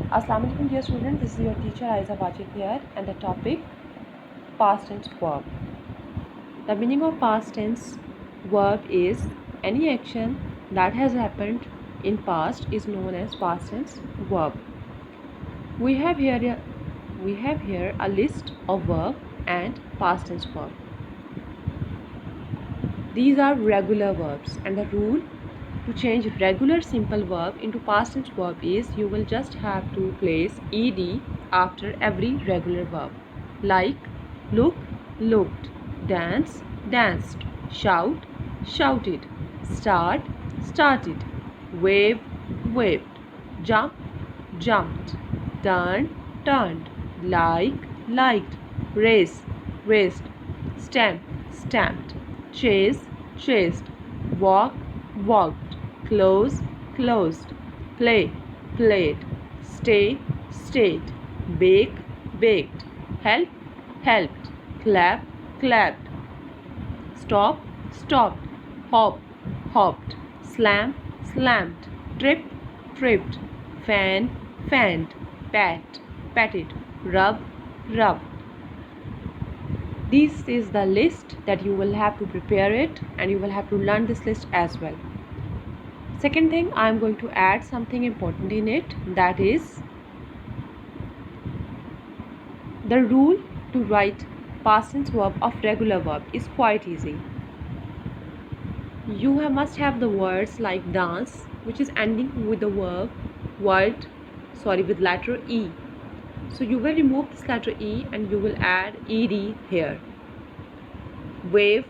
Assalamu alaikum dear students, this is your teacher Aiza Wajid here and the topic past tense verb. The meaning of past tense verb is any action that has happened in past is known as past tense verb. We have here a list of verb and past tense verb. These are regular verbs and the rule to change regular simple verb into past tense verb is you will just have to place ed after every regular verb, like look, looked, dance, danced, shout, shouted, start, started, wave, waved, jump, jumped, turn, turned, like, liked, race, raced, stamp, stamped, chase, chased, walk, walked, close, closed, play, played, stay, stayed, bake, baked, help, helped, clap, clapped, stop, stopped, hop, hopped, slam, slammed, trip, tripped, fan, fanned, pat, patted, rub, rubbed. This is the list that you will have to prepare it and you will have to learn this list as well. Second thing, I am going to add something important in it, that is the rule to write past tense verb of regular verb is quite easy. You must have the words like dance, which is ending with the with letter E. So you will remove this letter E and you will add ed here. Wave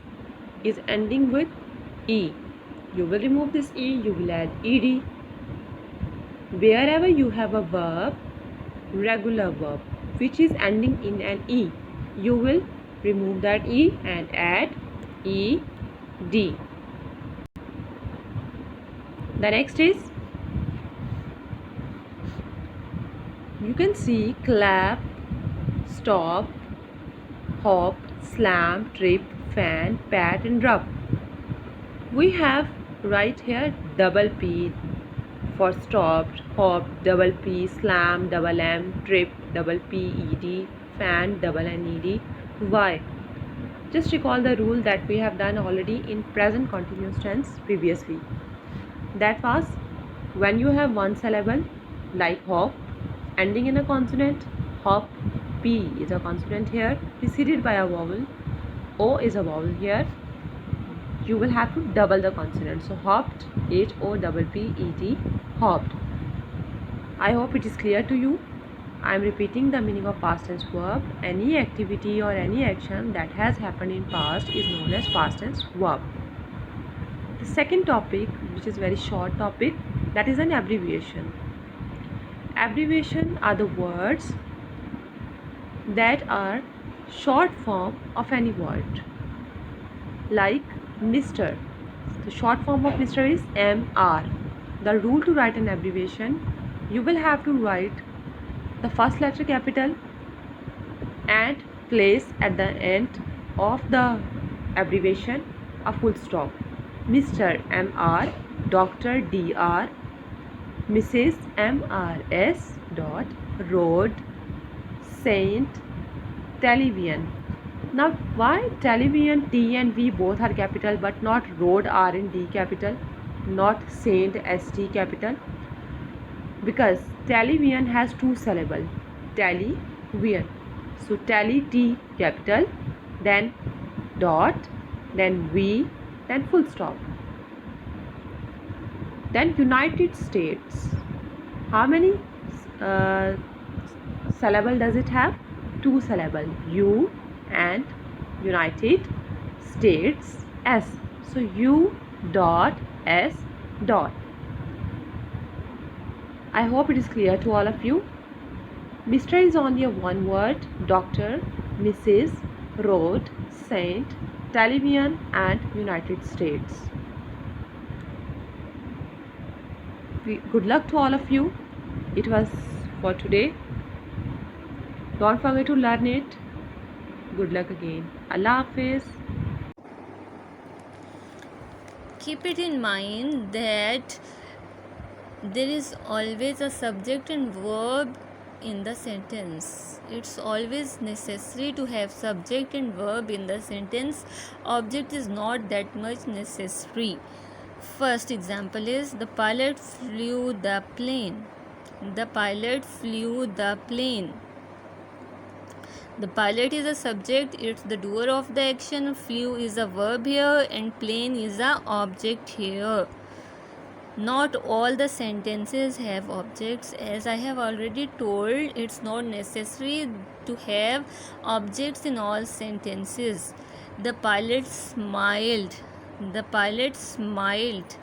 is ending with E. You will remove this E, you will add ed. Wherever you have a verb, regular verb, which is ending in an E, you will remove that E and add ed. The next is, you can see clap, stop, hop, slam, trip, fan, pat and rub. We have right here double P for stopped, hop, double P, slam, double M, trip, double P, ed, fan, double N, ed. Why? Just recall the rule that we have done already in present continuous tense previously. That was when you have one syllable like hop ending in a consonant, hop, P is a consonant here preceded by a vowel, O is a vowel here, you will have to double the consonant. So hopped, HOPPED, hopped. I hope it is clear to you. I am repeating the meaning of past tense verb. Any activity or any action that has happened in past is known as past tense verb. The second topic, which is very short topic, that is an abbreviation. Abbreviation are the words that are short form of any word, like Mr. The short form of Mr. is MR. The rule to write an abbreviation, you will have to write the first letter capital and place at the end of the abbreviation a full stop. Mr. MR, Dr. DR, Mrs. MRS. Road, Saint, television. Now why television T and V both are capital but not road R and D capital, not Saint ST capital? Because television has two syllables, television. So tele T capital, then dot, then V, then full stop. Then United States. How many syllable does it have? Two syllable, U and United States S. So U dot S dot. I hope it is clear to all of you. Mr. is only a one word, Dr., Mrs., Road, Saint, television and United States. Good luck to all of you. It was for today. Don't forget to learn it. Good luck again. Allah Hafiz. Keep it in mind that There is always a subject and verb in the sentence. It's always necessary to have subject and verb in the sentence. Object is not that much necessary. First example is the pilot flew the plane. The pilot flew the plane. The pilot is a subject, it's the doer of the action. Flew is a verb here and plane is a object here. Not all the sentences have objects. As I have already told, it's not necessary to have objects in all sentences. The pilot smiled. The pilot smiled.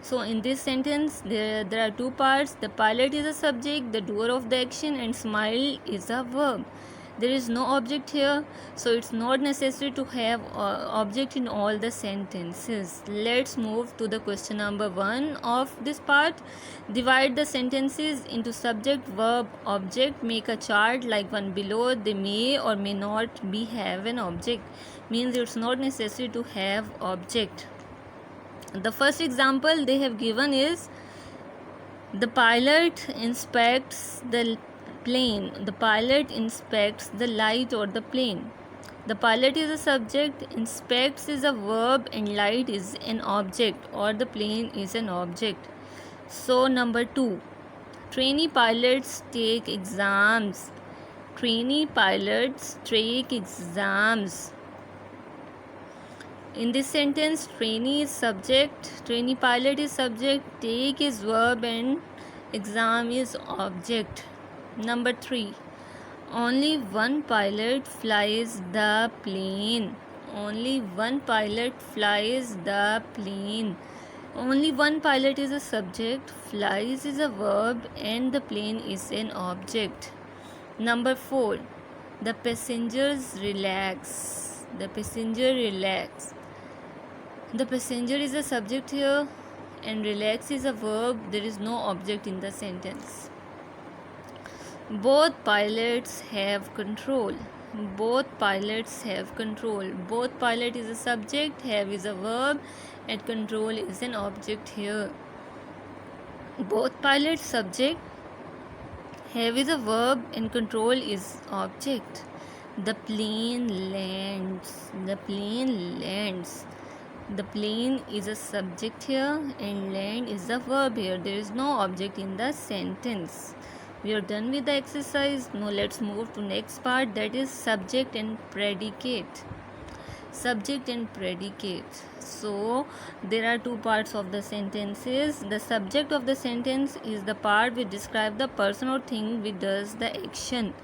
So in this sentence, there are two parts. The pilot is a subject, the doer of the action, and smile is a verb. There is no object here, so it's not necessary to have object in all the sentences. Let's move to the question number 1 of this part. Divide the sentences into subject, verb, object. Make a chart like one below. They may or may not be have an object. Means it's not necessary to have object. The first example they have given is the pilot inspects the plane. The pilot inspects the light or the plane. The pilot is a subject, inspects is a verb, and light is an object or the plane is an object. So number 2, trainee pilots take exams. Trainee pilots take exams. In this sentence, trainee is subject, trainee pilot is subject, take is verb, and exam is object. Number 3, only one pilot flies the plane. Only one pilot flies the plane. Only one pilot is a subject, flies is a verb, and the plane is an object. Number 4, the passengers relax. The passenger relax. The passenger is a subject here and relax is a verb. There is no object in the sentence. Both pilots have control. Both pilots have control. Both pilot is a subject, have is a verb, and control is an object here. Both pilots subject, have is a verb, and control is object. The plane lands. The plane lands. The plane is a subject here and land is a verb here. There is no object in the sentence. We are done with the exercise. Now let's move to next part, that is subject and predicate. Subject and predicate. So there are two parts of the sentences. The subject of the sentence is the part which describes the person or thing which does the action.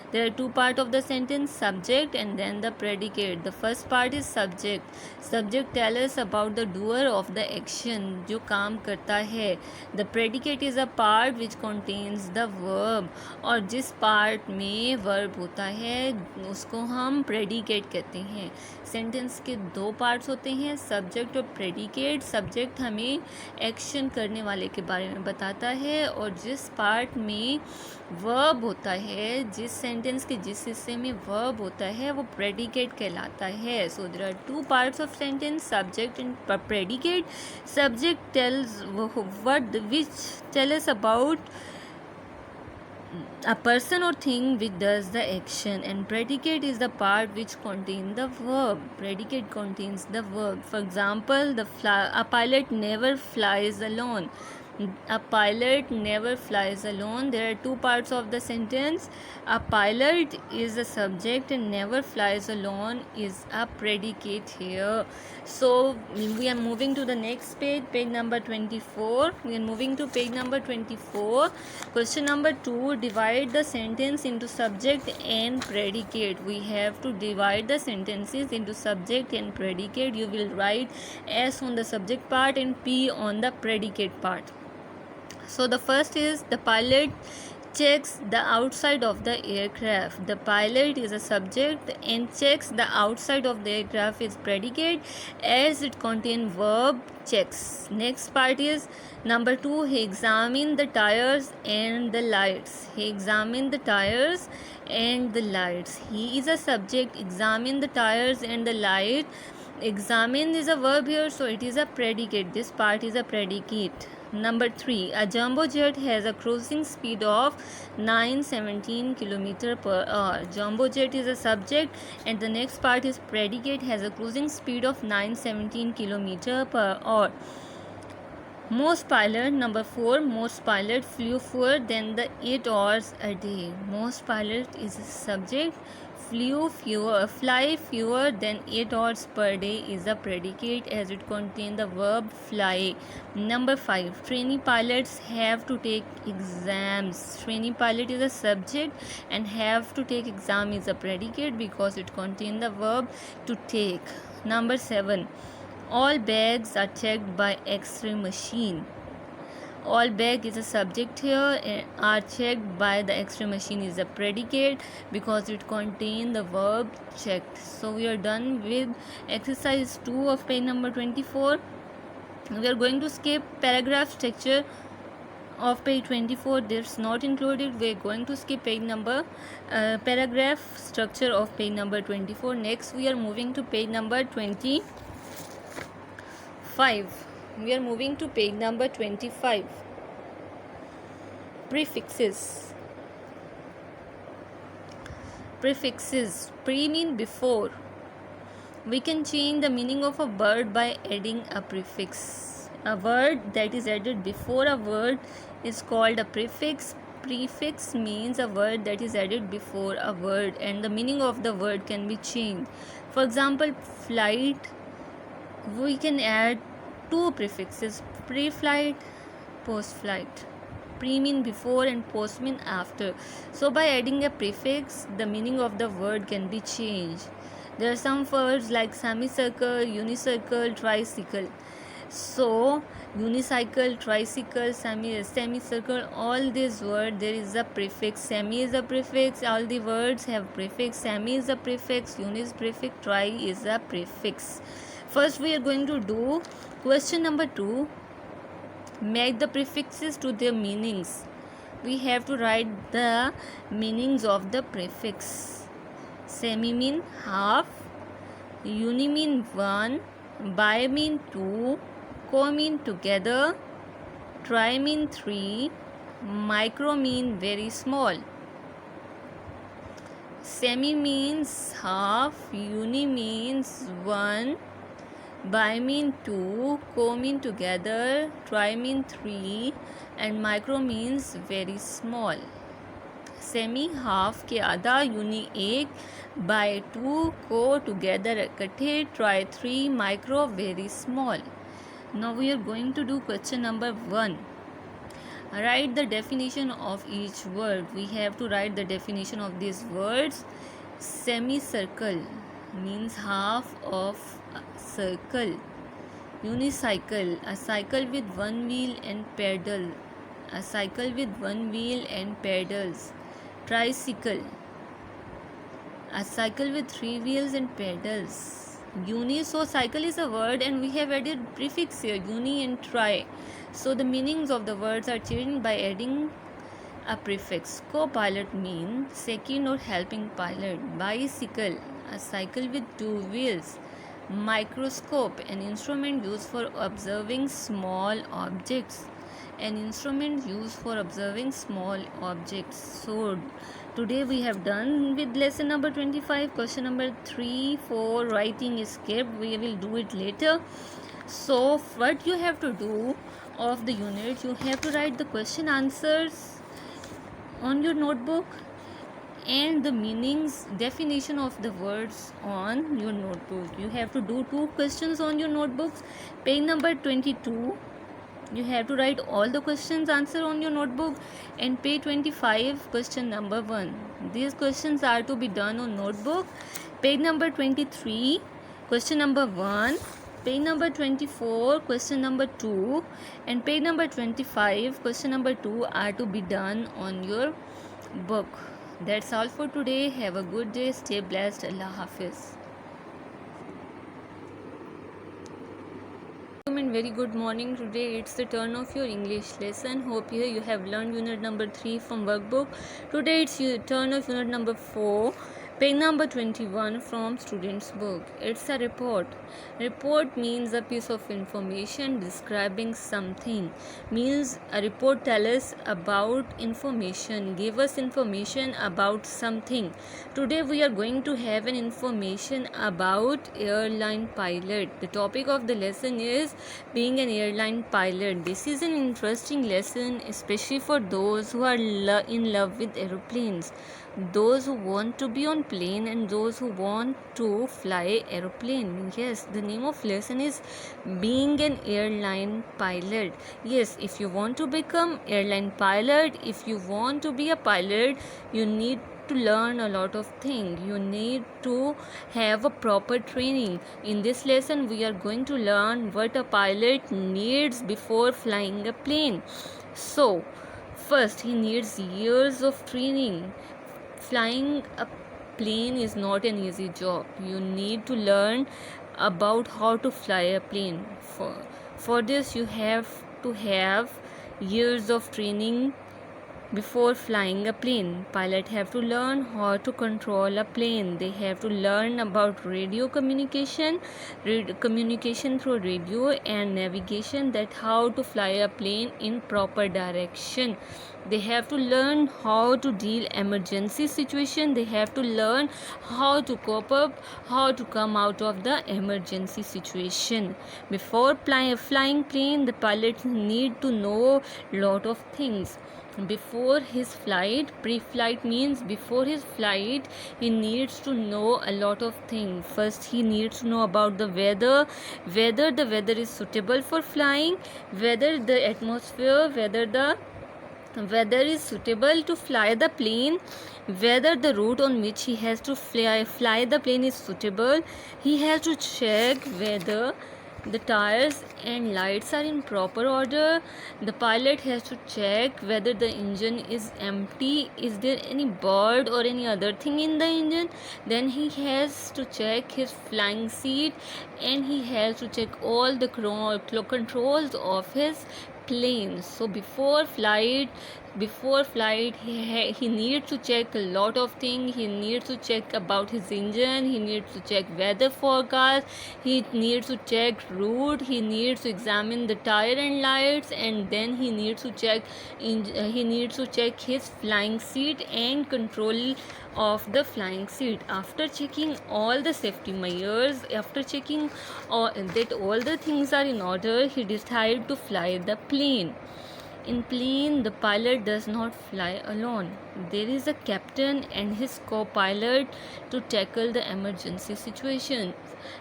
There are two parts of the sentence, subject and then the predicate. The first part is subject. Subject tells us about the doer of the action, जो काम करता है. The predicate is a part which contains the verb, और जिस part में verb होता है उसको हम predicate कहते हैं. सेंटेंस के दो पार्ट्स होते हैं, सब्जेक्ट और प्रेडिकेट. सब्जेक्ट हमें एक्शन करने वाले के बारे में बताता है और जिस पार्ट में वर्ब होता है, जिस सेंटेंस के जिस हिस्से में वर्ब होता है वो प्रेडिकेट कहलाता है. So there are two parts of sentence, subject and predicate. Subject tells what which tell us about a person or thing which does the action, and predicate is the part which contains the verb. Predicate contains the verb. For example, a pilot never flies alone. A pilot never flies alone. There are two parts of the sentence. A pilot is a subject and never flies alone is a predicate here. So we are moving to the next page, page number 24. We are moving to page number 24. Question number 2, divide the sentence into subject and predicate. We have to divide the sentences into subject and predicate. You will write S on the subject part and P on the predicate part. So the first is the pilot checks the outside of the aircraft. The pilot is a subject and checks the outside of the aircraft is predicate as it contains verb checks. Next part is number 2, he examined the tires and the lights. He examined the tires and the lights. He is a subject, examine the tires and the light. Examine is a verb here, so it is a predicate. This part is a predicate. Number 3. A jumbo jet has a cruising speed of 917 km per hour. Jumbo jet is a subject and the next part is predicate, has a cruising speed of 917 km per hour. Most pilot, number 4, most pilot flew fewer than the 8 hours a day. Most pilot is a subject, fly fewer than 8 hours per day is a predicate as it contains the verb fly. Number 5, trainee pilots have to take exams. Trainee pilot is a subject and have to take exam is a predicate because it contains the verb to take. Number 7, all bags are checked by X-ray machine. All bag is a subject here and are checked by the X-ray machine is a predicate because it contains the verb checked. So we are done with exercise 2 of page number 24. We are going to skip paragraph structure of page 24. That's not included. We are going to skip paragraph structure of page number 24. Next we are moving to page number 25. We are moving to page number 25. Prefixes. Prefixes. Pre mean before. We can change the meaning of a word by adding a prefix. A word that is added before a word is called a prefix. Prefix means a word that is added before a word and the meaning of the word can be changed. For example, flight, we can add 2 prefixes, pre-flight, post-flight. Pre mean before and post mean after. So by adding a prefix, the meaning of the word can be changed. There are some words like semicircle, unicircle, tricycle. So unicycle, tricycle, semicircle, all these words there is a prefix. Semi is a prefix. All the words have prefix. Semi is a prefix. Uni is prefix. Tri is a prefix. First we are going to do question number 2. Match the prefixes to their meanings. We have to write the meanings of the prefix. Semi mean half, uni mean 1, bi mean 2, co mean together, tri mean 3, micro mean very small. Semi means half, uni means 1, bi mean 2, co mean together, tri mean 3 and micro means very small. Semi half के आधा, uni 1, by 2, co together इकट्ठे, try 3, micro very small. Now we are going to do question number 1. Write the definition of each word. We have to write the definition of these words. Semicircle means half of a circle. Unicycle, a cycle with one wheel and pedal. A cycle with one wheel and pedals. Tricycle, a cycle with 3 wheels and pedals. Uni, so cycle is a word and we have added prefix here, uni and tri. So the meanings of the words are changed by adding a prefix. Co-pilot means second or helping pilot. Bicycle, a cycle with 2 wheels. Microscope, an instrument used for observing small objects. An instrument used for observing small objects. So today we have done with lesson number 25. Question number 3, 4 writing is skipped. We will do it later. So what you have to do of the unit, you have to write the question answers on your notebook and the meanings, definition of the words on your notebook. You have to do 2 questions on your notebooks. Page number 22. You have to write all the questions answer on your notebook, and page 25 question number 1. These questions are to be done on notebook. Page number 23 question number 1, page number 24 question number 2 and page number 25 question number 2 are to be done on your book. That's all for today. Have a good day. Stay blessed. Allah Hafiz. And very good morning. Today it's the turn of your English lesson. Hope here you have learned unit number 3 from workbook. Today it's your turn of unit number 4. Page number 21 from student's book. It's a report. Report means a piece of information describing something. Means a report tells us about information, give us information about something. Today we are going to have an information about airline pilot. The topic of the lesson is being an airline pilot. This is an interesting lesson, especially for those who are in love with aeroplanes, those who want to be on plane and those who want to fly aeroplane. Yes, the name of lesson is being an airline pilot. Yes, if you want to become airline pilot, if you want to be a pilot, you need to learn a lot of things. You need to have a proper training. In this lesson we are going to learn what a pilot needs before flying a plane. So first, he needs years of training. Flying a plane is not an easy job. You need to learn about how to fly a plane. For this, you have to have years of training before flying a plane. Pilots have to learn how to control a plane. They have to learn about radio communication, communication through radio, and navigation, that how to fly a plane in proper direction. They have to learn how to deal emergency situation. They have to learn how to cope up, how to come out of the emergency situation. Before flying plane, the pilots need to know lot of things. Before his flight, pre-flight means before his flight, he needs to know a lot of things. First, he needs to know about the weather, whether the weather is suitable for flying, whether the atmosphere, whether the weather is suitable to fly the plane, whether the route on which he has to fly the plane is suitable. He has to check whether the tires and lights are in proper order. The pilot has to check whether the engine is empty, is there any bird or any other thing in the engine. Then he has to check his flying seat, and he has to check all the controls of his plane. So before flight, he needs to check a lot of things. He needs to check about his engine, he needs to check weather forecast, he needs to check route, he needs to examine the tire and lights, and then he needs to check his flying seat and control of the flying seat. After checking all the safety measures, after checking that all the things are in order, he decides to fly the plane. In plane, the pilot does not fly alone. There is a captain and his co-pilot to tackle the emergency situations.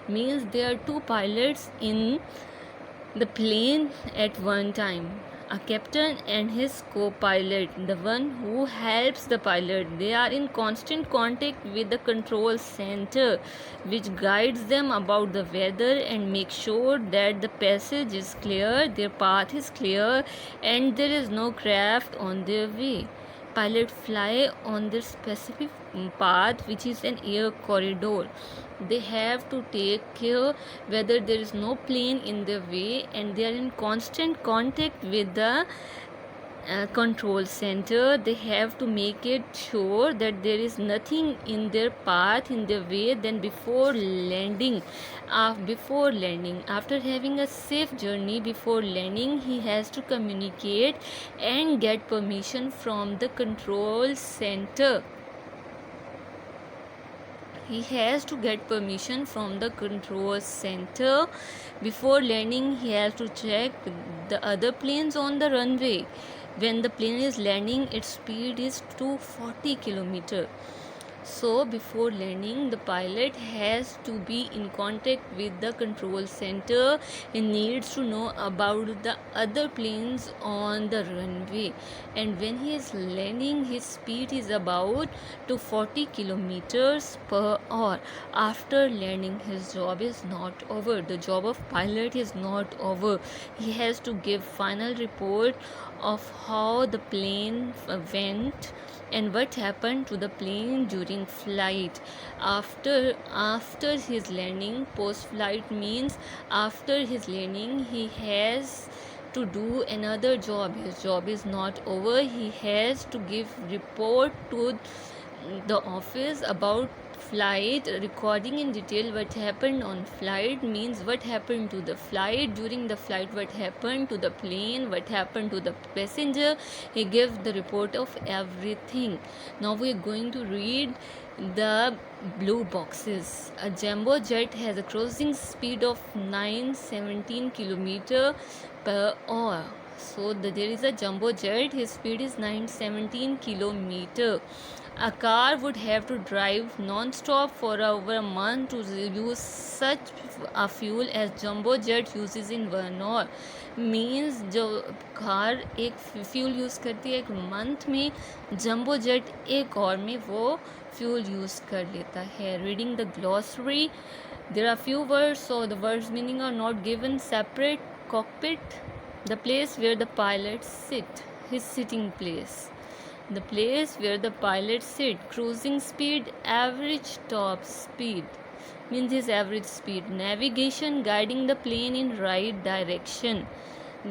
Means there are two pilots in the plane at one time. A captain and his co-pilot, the one who helps the pilot. They are in constant contact with the control center, which guides them about the weather and makes sure that the passage is clear, their path is clear, and there is no craft on their way. Pilots fly on their specific path, which is an air corridor. They have to take care whether there is no plane in their way, and they are in constant contact with the control center. They have to make it sure that there is nothing in their path, in their way. Then before landing, after having a safe journey, before landing, he has to communicate and get permission from the control center. He has to get permission from the control center. Before landing, he has to check the other planes on the runway. When the plane is landing, its speed is 240 km. So before landing, the pilot has to be in contact with the control center. He needs to know about the other planes on the runway. And when he is landing, his speed is about 240 kilometers per hour. After landing, his job is not over. The job of pilot is not over. He has to give final report of how the plane went and what happened to the plane during flight. After his landing, post flight means after his landing, he has to do another job. His job is not over. He has to give report to the office about flight, recording in detail what happened on flight means what happened to the flight, during the flight what happened to the plane, what happened to the passenger. He gave the report of everything. Now we are going to read the blue boxes. A jumbo jet has a cruising speed of 917 km per hour. So there is a jumbo jet, his speed is 917 km. A car would have to drive non-stop for over a month to use such a fuel as jumbo jet uses in 1 hour. Means जो car एक fuel use करती है एक month में, jumbo jet एक और में वो फ्यूल यूज़ कर लेता है. Reading the glossary, there are few words so the words meaning are not given. Separate, cockpit, the place where the pilots sit, his sitting place, the place where the pilots sit. Cruising speed, average top speed means his average speed. Navigation, guiding the plane in right direction,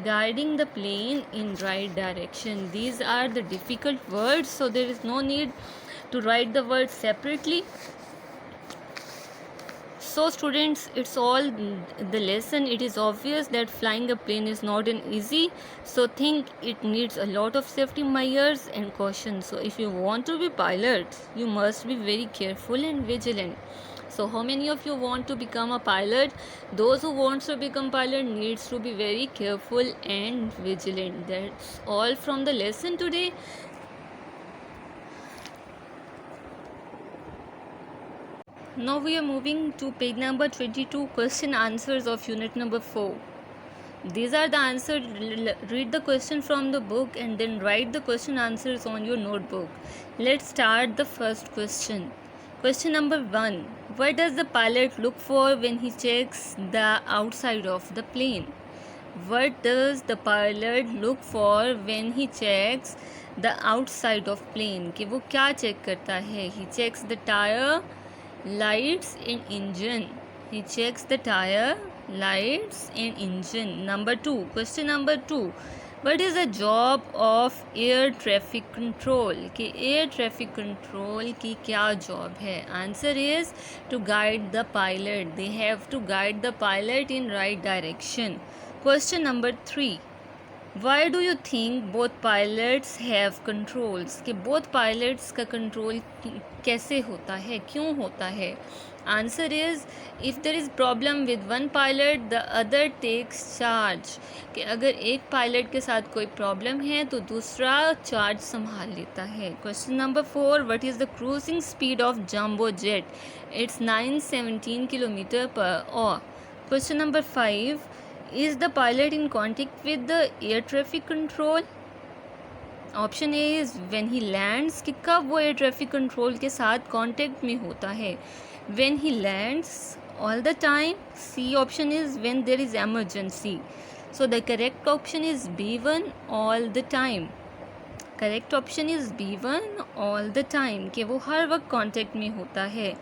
guiding the plane in right direction. These are the difficult words, so there is no need to write the words separately. So students, it's all the lesson. It is obvious that flying a plane is not an easy, so think it needs a lot of safety measures and caution. So if you want to be pilot, you must be very careful and vigilant. So how many of you want to become a pilot? Those who want to become pilot needs to be very careful and vigilant. That's all from the lesson today. Now we are moving to page number 22, question answers of unit number 4. These are the answers. Read the question from the book and then write the question answers on your notebook. Let's start the first question. Question number 1. What does the pilot look for when he checks the outside of the plane? What does the pilot look for when he checks the outside of plane? कि वो क्या check करता है? He checks the tire, lights and engine. He checks the tire, lights and engine. Number 2. Question number 2. What is the job of air traffic control? कि air traffic control की क्या job है? Answer is to guide the pilot. They have to guide the pilot in right direction. Question number 3. Why do you think both pilots have controls? कि both pilots का control कैसे होता है, क्यों होता है? Answer is, if there is problem with one pilot, the other takes charge. कि अगर एक पायलट के साथ कोई प्रॉब्लम है तो दूसरा चार्ज संभाल लेता है. Question number 4. What is the cruising speed of jumbo jet? It's 917 km per hour. Question number 5. Is the pilot in contact with the air traffic control? Option A is when he lands, कि कब वो air traffic control के साथ contact में होता है? When he lands, all the time. C option is when there is emergency. So the correct option is B1, all the time. Correct option is B1, all the time, कि वो हर वक्त contact में होता है.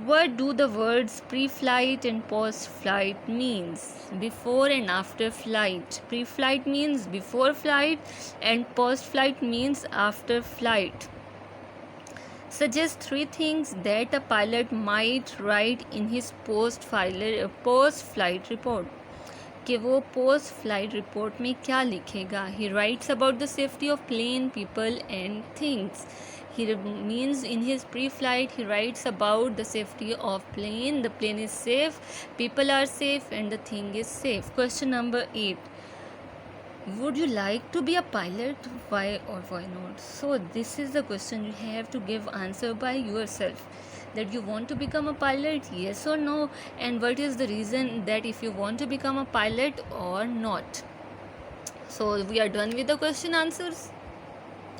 What do the words pre-flight and post-flight means? Before and after flight. Pre-flight means before flight and post-flight means after flight. Suggest 3 things that a pilot might write in his post-flight report. कि वो post flight report में क्या लिखेगा? He writes about the safety of plane, people and things. He means in his pre-flight he writes about the safety of plane. The plane is safe, people are safe and the thing is safe. Question number 8. Would you like to be a pilot? Why or why not? So this is the question. You have to give answer by yourself. That you want to become a pilot, yes or no, and what is the reason that if you want to become a pilot or not. So we are done with the question answers.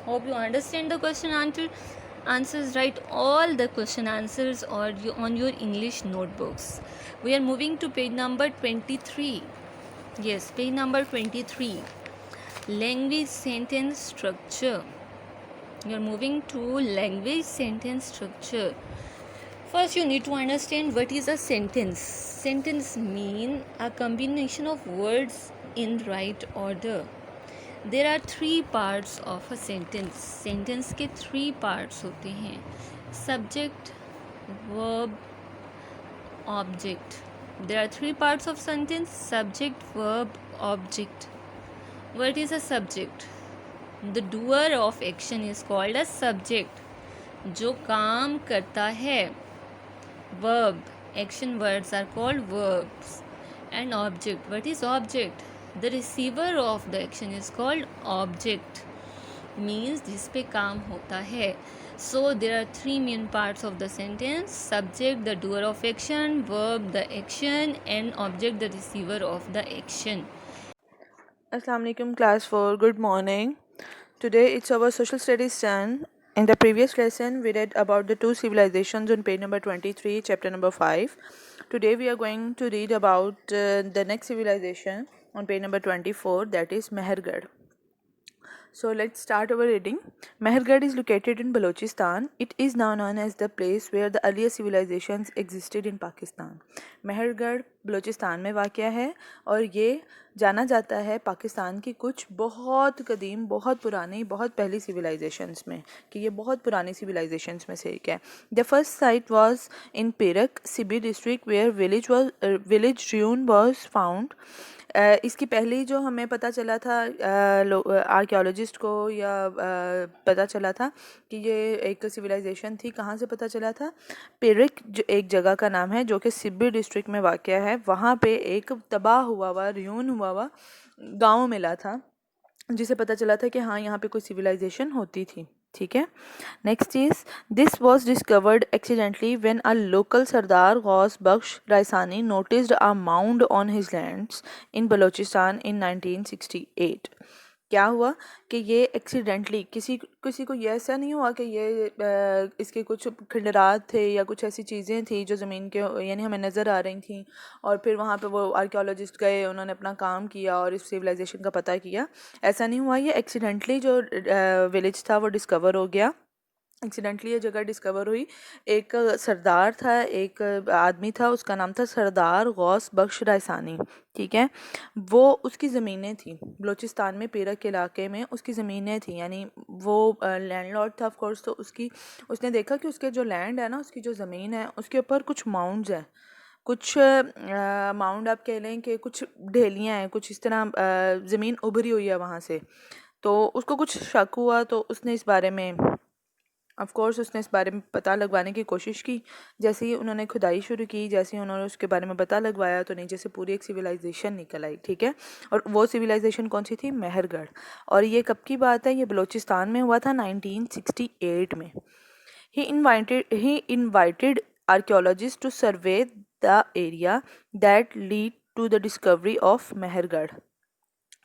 Hope you understand the question answers. Write all the question answers or on your English notebooks. We are moving to page number 23. Yes, page number 23. Language sentence structure. You are moving to language sentence structure. First, you need to understand what is a sentence. Sentence mean a combination of words in right order. There are 3 parts of a sentence. Sentence के 3 parts होते हैं. Subject, verb, object. There are three parts of sentence: subject, verb, object. What is a subject? The doer of action is called a subject. जो काम करता है. Verb, action words are called verbs. And object, what is object? The receiver of the action is called object, means जिस पे काम होता है. So there are three main parts of the sentence: subject, the doer of action; verb, the action; and object, the receiver of the action. Assalamu alaikum class 4, good morning. Today it's our social studies turn. In the previous lesson we read about the two civilizations on page number 23, chapter number 5. Today we are going to read about the next civilization on page number 24, that is Mehergarh. So let's start our reading. Mehergarh is located in Balochistan. It is now known as the place where the earliest civilizations existed in Pakistan. Mehergarh Balochistan में वाक़या है और ये जाना जाता है पाकिस्तान की कुछ बहुत कदीम, बहुत पुरानी, बहुत पहली सिविलाइजेशंस में, कि ये बहुत पुरानी सिविलाइजेशंस में से एक है. The first site was in Pirak, Sibi district, where village Ryun was found. इसकी पहली जो हमें पता चला था आर्कियोलॉजिस्ट को, या पता चला था कि ये एक सिविलाइजेशन थी, कहाँ से पता चला था? पेरिक जो एक जगह का नाम है जो कि सिब्बी डिस्ट्रिक्ट में वाक़या है. वहाँ पे एक तबाह हुआ हुआ, र्यून हुआ हुआ गाँव मिला था, जिसे पता चला था कि हाँ यहाँ पे कोई सिविलाइजेशन होती थी. ठीक है. Next is this was discovered accidentally when a local Sardar Ghaus Bakhsh Raisani noticed a mound on his lands in Balochistan in 1968. क्या हुआ कि ये एक्सीडेंटली, किसी को ये ऐसा नहीं हुआ कि ये इसके कुछ खंडरात थे या कुछ ऐसी चीज़ें थी जो ज़मीन के यानी हमें नज़र आ रही थी, और फिर वहाँ पे वो आर्कियोलॉजिस्ट गए, उन्होंने अपना काम किया और इस सिविलाइजेशन का पता किया. ऐसा नहीं हुआ. ये एक्सीडेंटली जो विलेज था वो डिस्कवर हो गया. एक्सीडेंटली ये जगह डिस्कवर हुई. एक सरदार था, एक आदमी था, उसका नाम था सरदार गौस बख्श रायसानी. ठीक है. वो उसकी ज़मीनें थी बलूचिस्तान में, पेरक के इलाके में उसकी ज़मीनें थी, यानी वो लैंडलॉर्ड था ऑफ कोर्स. तो उसने देखा कि उसके जो लैंड है ना, उसकी जो ज़मीन है, उसके ऊपर कुछ माउंड्स हैं, कुछ माउंड आप कह लें कि कुछ ढेलियाँ हैं, कुछ इस तरह ज़मीन उभरी हुई है वहाँ से. तो उसको कुछ शक हुआ, तो उसने इस बारे में पता लगवाने की कोशिश की. जैसे ही उन्होंने खुदाई शुरू की, जैसे ही उन्होंने उसके बारे में पता लगवाया, तो नीचे से पूरी एक सिविलाइजेशन निकल आई. ठीक है. और वो सिविलाइजेशन कौन सी थी? मेहरगढ़. और ये कब की बात है? ये बलूचिस्तान में हुआ था 1968 में. He invited archaeologists to survey the area that lead to the discovery of Mehergarh.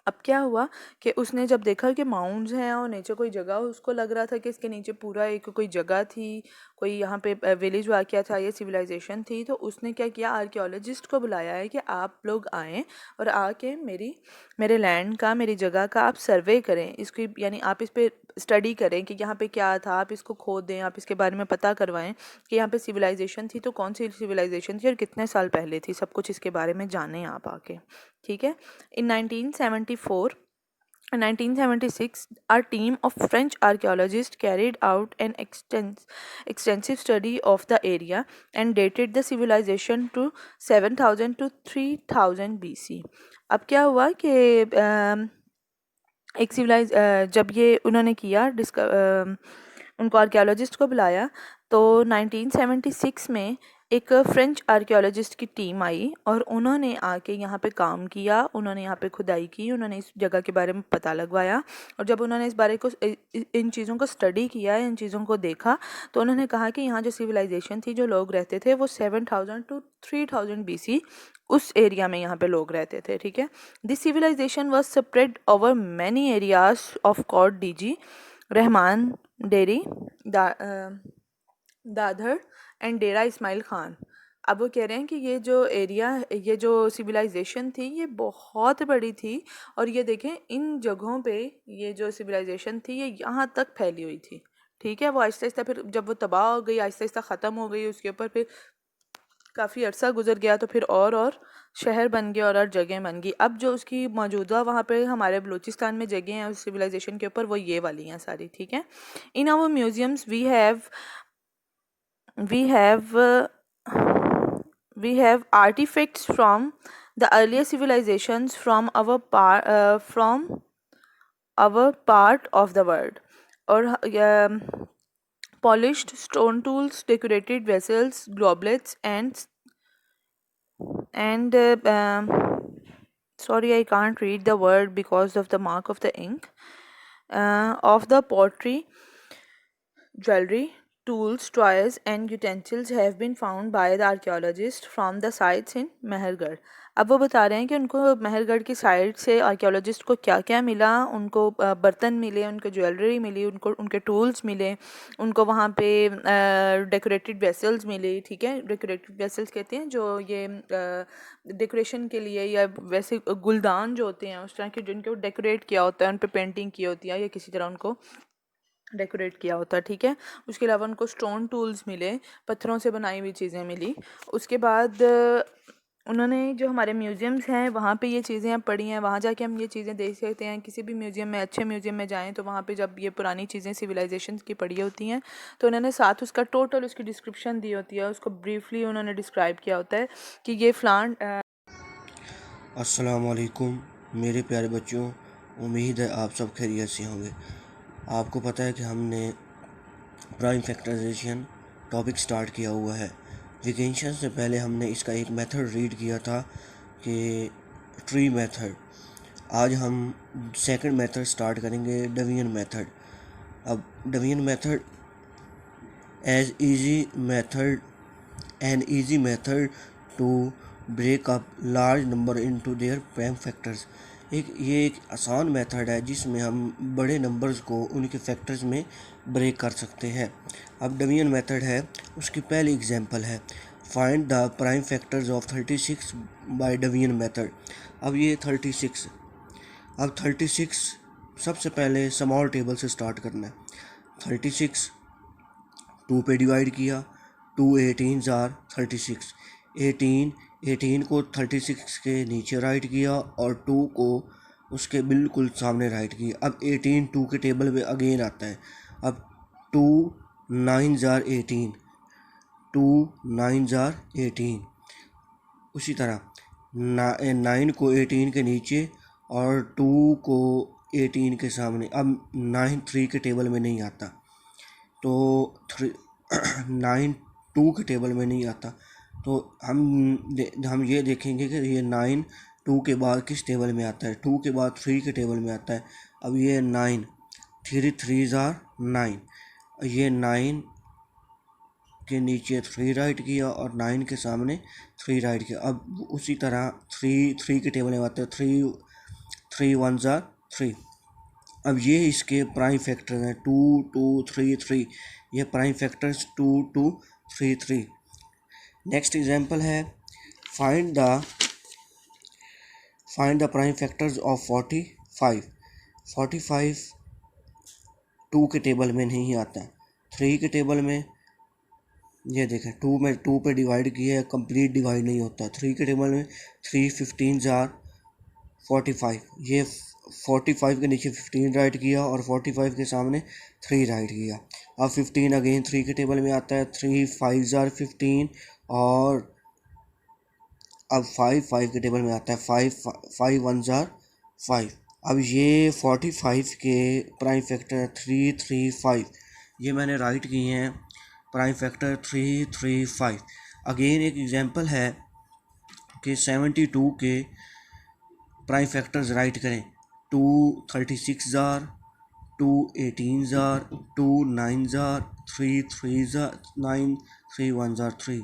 अब क्या हुआ कि उसने जब देखा कि माउंट्स हैं और नीचे कोई जगह, उसको लग रहा था कि इसके नीचे पूरा एक कोई जगह थी, कोई यहाँ पे विलेज वाक़या था, ये सिविलाइजेशन थी. तो उसने क्या किया, आर्कियोलॉजिस्ट को बुलाया है कि आप लोग आएँ और आके मेरे लैंड का, मेरी जगह का आप सर्वे करें, इसकी यानी आप इस पर स्टडी करें कि यहाँ पे क्या था, आप इसको खोद दें, आप इसके बारे में पता करवाएं कि यहाँ पे सिविलाइजेशन थी तो कौन सी सिविलाइजेशन थी और कितने साल पहले थी, सब कुछ इसके बारे में जानें आप आके. ठीक है. In 1976, a team of French archaeologists carried out an extensive study of the area and dated the civilization to 7000 to 3000 BC. अब क्या हुआ कि जब ये उन्होंने किया उनको आर्कियोलॉजिस्ट को बुलाया, तो 1976 में एक फ्रेंच आर्कियोलॉजिस्ट की टीम आई और उन्होंने आके यहाँ पे काम किया, उन्होंने यहाँ पे खुदाई की, उन्होंने इस जगह के बारे में पता लगवाया. और जब उन्होंने इस बारे को इन चीज़ों को स्टडी किया, इन चीज़ों को देखा, तो उन्होंने कहा कि यहाँ जो सिविलाइजेशन थी, जो लोग रहते थे, वो 7000 to 3000 BC उस एरिया में यहाँ पे लोग रहते थे. ठीक है. This civilization was spread over many areas of Kot Diji, Rehman Dheri, Dadar and Dera Ismail Khan. अब वो कह रहे हैं कि ये जो एरिया, ये जो सिविलाइजेशन थी, ये बहुत बड़ी थी. और ये देखें, इन जगहों पे ये जो सिविलाइजेशन थी, ये यहाँ तक फैली हुई थी. ठीक है. वो आहिस्ता आहिस्ता फिर जब वो तबाह हो गई, आहिस्ता आहिस्ता ख़त्म हो गई, उसके ऊपर फिर काफ़ी अरसा गुजर गया, तो फिर और शहर बन गए और जगह बन गई. अब जो उसकी मौजूदा वहाँ पे हमारे बलूचिस्तान में जगह हैं उस सिविलाइजेशन के ऊपर, वो ये वाली हैं सारी. ठीक है. In our museums we have we have artifacts from the earlier civilizations from our part of the world, or polished stone tools, decorated vessels, goblets, and sorry, I can't read the word because of the mark of the ink, of the pottery, jewelry, tools, toys, and utensils have been found by the archaeologists from the sites in Mehrgarh. अब वो बता रहे हैं कि उनको मेहरगढ़ की side से archaeologist को क्या क्या मिला. उनको बर्तन मिले, उनको ज्वेलरी मिली, उनको उनके टूल्स मिले, उनको वहाँ पे डेकोरेटेड वेसल्स मिली. ठीक है, डेकोरेटेड वेसल्स कहते हैं जो ये डेकोरेशन के लिए, या वैसे गुलदान जो होते हैं उस तरह के जिनको डेकोरेट किया होता है, उन पर पेंटिंग की होती है या किसी तरह उनको डेकोरेट किया होता है. ठीक है, उसके अलावा उनको स्टोन टूल्स मिले, पत्थरों से बनाई हुई चीज़ें मिली. उसके बाद उन्होंने जो हमारे म्यूज़ियम्स हैं वहाँ पे ये चीज़ें अब पड़ी हैं, वहाँ जाके हम ये चीज़ें देख सकते हैं. किसी भी म्यूज़ियम में, अच्छे म्यूज़ियम में जाएं तो वहाँ पे जब ये पुरानी चीज़ें सिविलाइजेशन की पड़ी होती हैं तो उन्होंने साथ उसका टोटल उसकी डिस्क्रिप्शन दी होती है, उसको ब्रीफली उन्होंने डिस्क्राइब किया होता है कि ये फ़लान. अस्सलाम वालेकुम मेरे प्यारे बच्चों, उम्मीद है आप सब खैरियत से होंगे. आपको पता है कि हमने प्राइम फैक्टराइजेशन टॉपिक स्टार्ट किया हुआ है. वेकेशन से पहले हमने इसका एक मेथड रीड किया था कि ट्री मेथड. आज हम सेकंड मेथड स्टार्ट करेंगे, डिवीजन मेथड. अब division method an easy method to break up large number into their prime factors. ये एक आसान मेथड है जिसमें हम बड़े नंबर्स को उनके फैक्टर्स में ब्रेक कर सकते हैं. अब डिवीजन मेथड है, उसकी पहली एग्जांपल है find the prime factors of 36 by division method. अब ये 36 सबसे पहले स्मॉल टेबल से स्टार्ट करना है. 36 2 पे डिवाइड किया, 2 18 जार 36. 18 को 36 के नीचे राइट किया और 2 को उसके बिल्कुल सामने राइट किया. अब 18 2 के टेबल में अगेन आता है. अब 2 9 जार 18, 2 9 जार 18. उसी तरह 9 को 18 के नीचे और 2 को 18 के सामने. अब 9 3 के टेबल में नहीं आता, तो 9 2 के टेबल में नहीं आता. तो हम ये देखेंगे कि ये 9 2 के बाद किस टेबल में आता है. 2 के बाद 3 के टेबल में आता है. अब ये 9 3 जार 9. ये 9 के नीचे 3 राइट किया और 9 के सामने 3 राइट किया. अब उसी तरह 3 के टेबल में आता है. 3 1 जार 3. अब ये इसके प्राइम फैक्टर हैं 2 2 3 3. ये प्राइम फैक्टर्स 2 2 3 3. नेक्स्ट एग्जांपल है find the prime factors of 45. 45 2 के टेबल में नहीं आता, 3 के टेबल में. ये देखें 2 पे डिवाइड किया है, कंप्लीट डिवाइड नहीं होता. 3 के टेबल में 3 15 जार 45. ये 45 के नीचे 15 राइट किया और 45 के सामने 3 राइट किया. अब 15 अगेन 3 के टेबल में आता है. 3 5 जार 15 और अब 5 के टेबल में आता है. 5 1 जार 5. अब ये 45 के प्राइम फैक्टर 3 3 5. ये मैंने राइट किए हैं प्राइम फैक्टर 3 3 5. अगेन एक एग्जांपल है कि 72 के प्राइम फैक्टर्स राइट करें. 2 36 jar, 2 18 jar, 2 9 jar, 3 3 jar 9, 3 1 jar 3.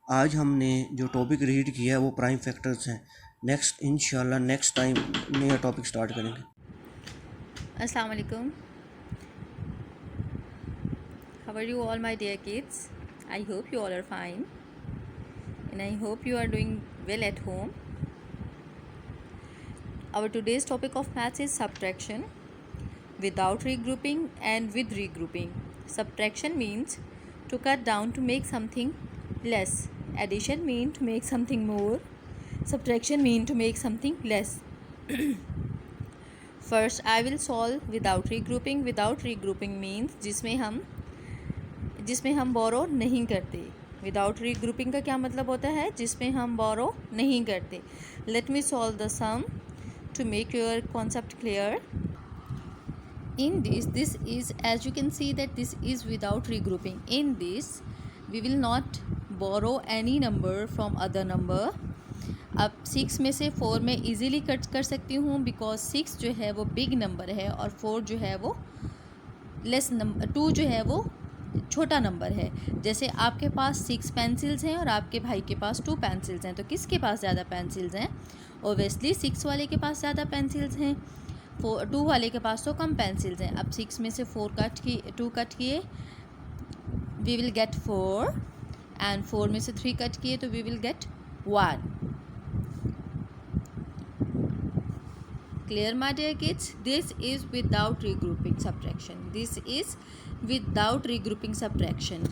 आज हमने जो टॉपिक रीड किया है वो प्राइम फैक्टर्स हैं. नेक्स्ट इंशाल्लाह नेक्स्ट टाइम नया टॉपिक स्टार्ट करेंगे. Assalamu alaikum. How are you all, my dear kids? I hope you all are fine, and I hope you are doing well at home. Our today's topic of maths is subtraction without regrouping and with regrouping. Subtraction means to cut down to make something less. Addition means to make something more. Subtraction means to make something less. First I will solve without regrouping. Without regrouping means जिसमें हम جس میں ہم borrow نہیں کرتے. Without ری grouping کا کیا مطلب ہوتا ہے؟ جس میں ہم بورو نہیں کرتے. Let me solve the sum to make your concept clear. In this is, as you can see, that this is without regrouping. In this we will not borrow any number from other number. اب 6 میں سے 4 میں easily کٹ کر سکتی ہوں because 6 جو ہے وہ بگ نمبر ہے اور 4 جو ہے وہ لیس نمبر، 2 جو ہے وہ چھوٹا نمبر ہے. جیسے آپ کے پاس 6 پینسلز ہیں اور آپ کے بھائی کے پاس 2 پینسلز ہیں، تو کس کے پاس زیادہ پینسلز ہیں؟ اوبیسلی 6 والے کے پاس زیادہ پینسلز ہیں. 2 والے کے پاس تو کم پینسلز ہیں. اب 6 میں سے 2 کٹ کیے وی ول گیٹ 4 اینڈ 4 میں سے 3 کٹ کیے تو وی will get 1. Clear, my dear kids? This is without regrouping subtraction. This is without regrouping subtraction.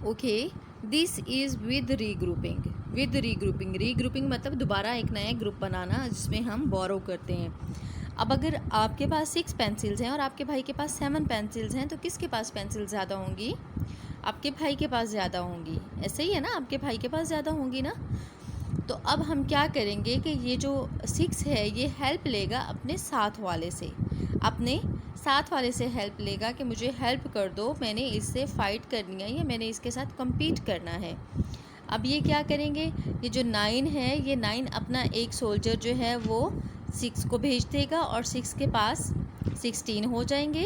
Okay, this is with regrouping. With regrouping. Regrouping مطلب دوبارہ ایک نیا گروپ بنانا جس میں ہم بورو کرتے ہیں. اب اگر آپ کے پاس 6 پینسلز ہیں اور آپ کے بھائی کے پاس 7 پینسلز ہیں تو کس کے پاس پینسل زیادہ ہوں گی؟ آپ کے بھائی کے پاس زیادہ ہوں گی. ایسے ہی ہے نا، آپ کے بھائی کے پاس زیادہ ہوں گی نا. تو اب ہم کیا کریں گے کہ یہ جو 6 ہے یہ ہیلپ لے گا اپنے ساتھ والے سے، اپنے ساتھ والے سے ہیلپ لے گا کہ مجھے ہیلپ کر دو، میں نے اس سے فائٹ کرنی ہے یا میں نے اس کے ساتھ کمپیٹ کرنا ہے. اب یہ کیا کریں گے، یہ جو 9 ہے یہ 9 اپنا ایک سولجر جو ہے وہ 6 کو بھیج دے گا اور 6 کے پاس 16 ہو جائیں گے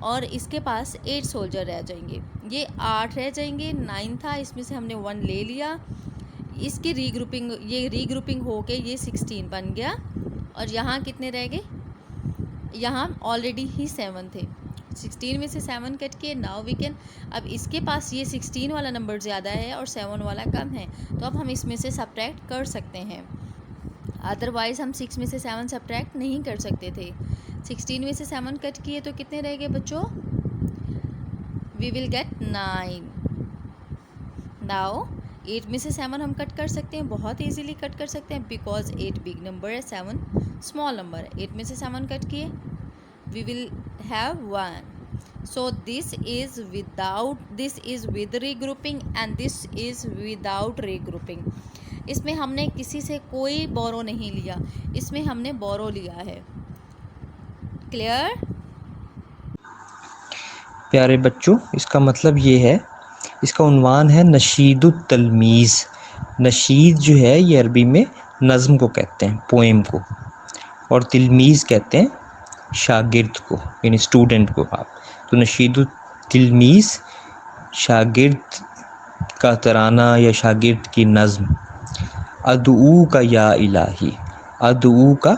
اور اس کے پاس 8 سولجر رہ جائیں گے. یہ 8 رہ جائیں گے. 9 تھا، اس میں سے ہم نے 1 لے لیا، اس کی ری گروپنگ ہو کے یہ 16 بن گیا. اور یہاں کتنے رہ گئے؟ یہاں آلریڈی ہی 7 تھے. 16 میں سے 7 کٹ کے ناؤ وی کین، اب اس کے پاس یہ 16 والا نمبر زیادہ ہے اور 7 والا کم ہے، تو اب ہم اس میں سے سبٹریکٹ کر سکتے ہیں. ادروائز ہم 6 میں سے 7 سبٹریکٹ نہیں کر سکتے تھے. 16 میں سے 7 کٹ کیے تو کتنے رہ گئے بچوں؟ وی ول گیٹ 9. ناؤ 8 میں سے 7 ہم کٹ کر سکتے ہیں، بہت ایزیلی کٹ کر سکتے ہیں بیکاز 8 بگ نمبر ہے، 7 اسمال نمبر ہے. 8 میں سے 7 کٹ کیے we will have 1. So this is with regrouping and this is without regrouping. اس میں ہم نے کسی سے کوئی بورو نہیں لیا، اس میں ہم نے بورو لیا ہے. کلیئر؟ پیارے بچوں، اس کا مطلب یہ ہے، اس کا عنوان ہے نشید التلمیذ. نشید جو ہے یہ عربی میں نظم کو کہتے ہیں، پوئم کو، اور تلمیذ کہتے ہیں شاگرد کو، یعنی اسٹوڈنٹ کو. آپ تو نشید التلمیذ شاگرد کا ترانہ یا شاگرد کی نظم. ادعو کا یا الہی، ادعو کا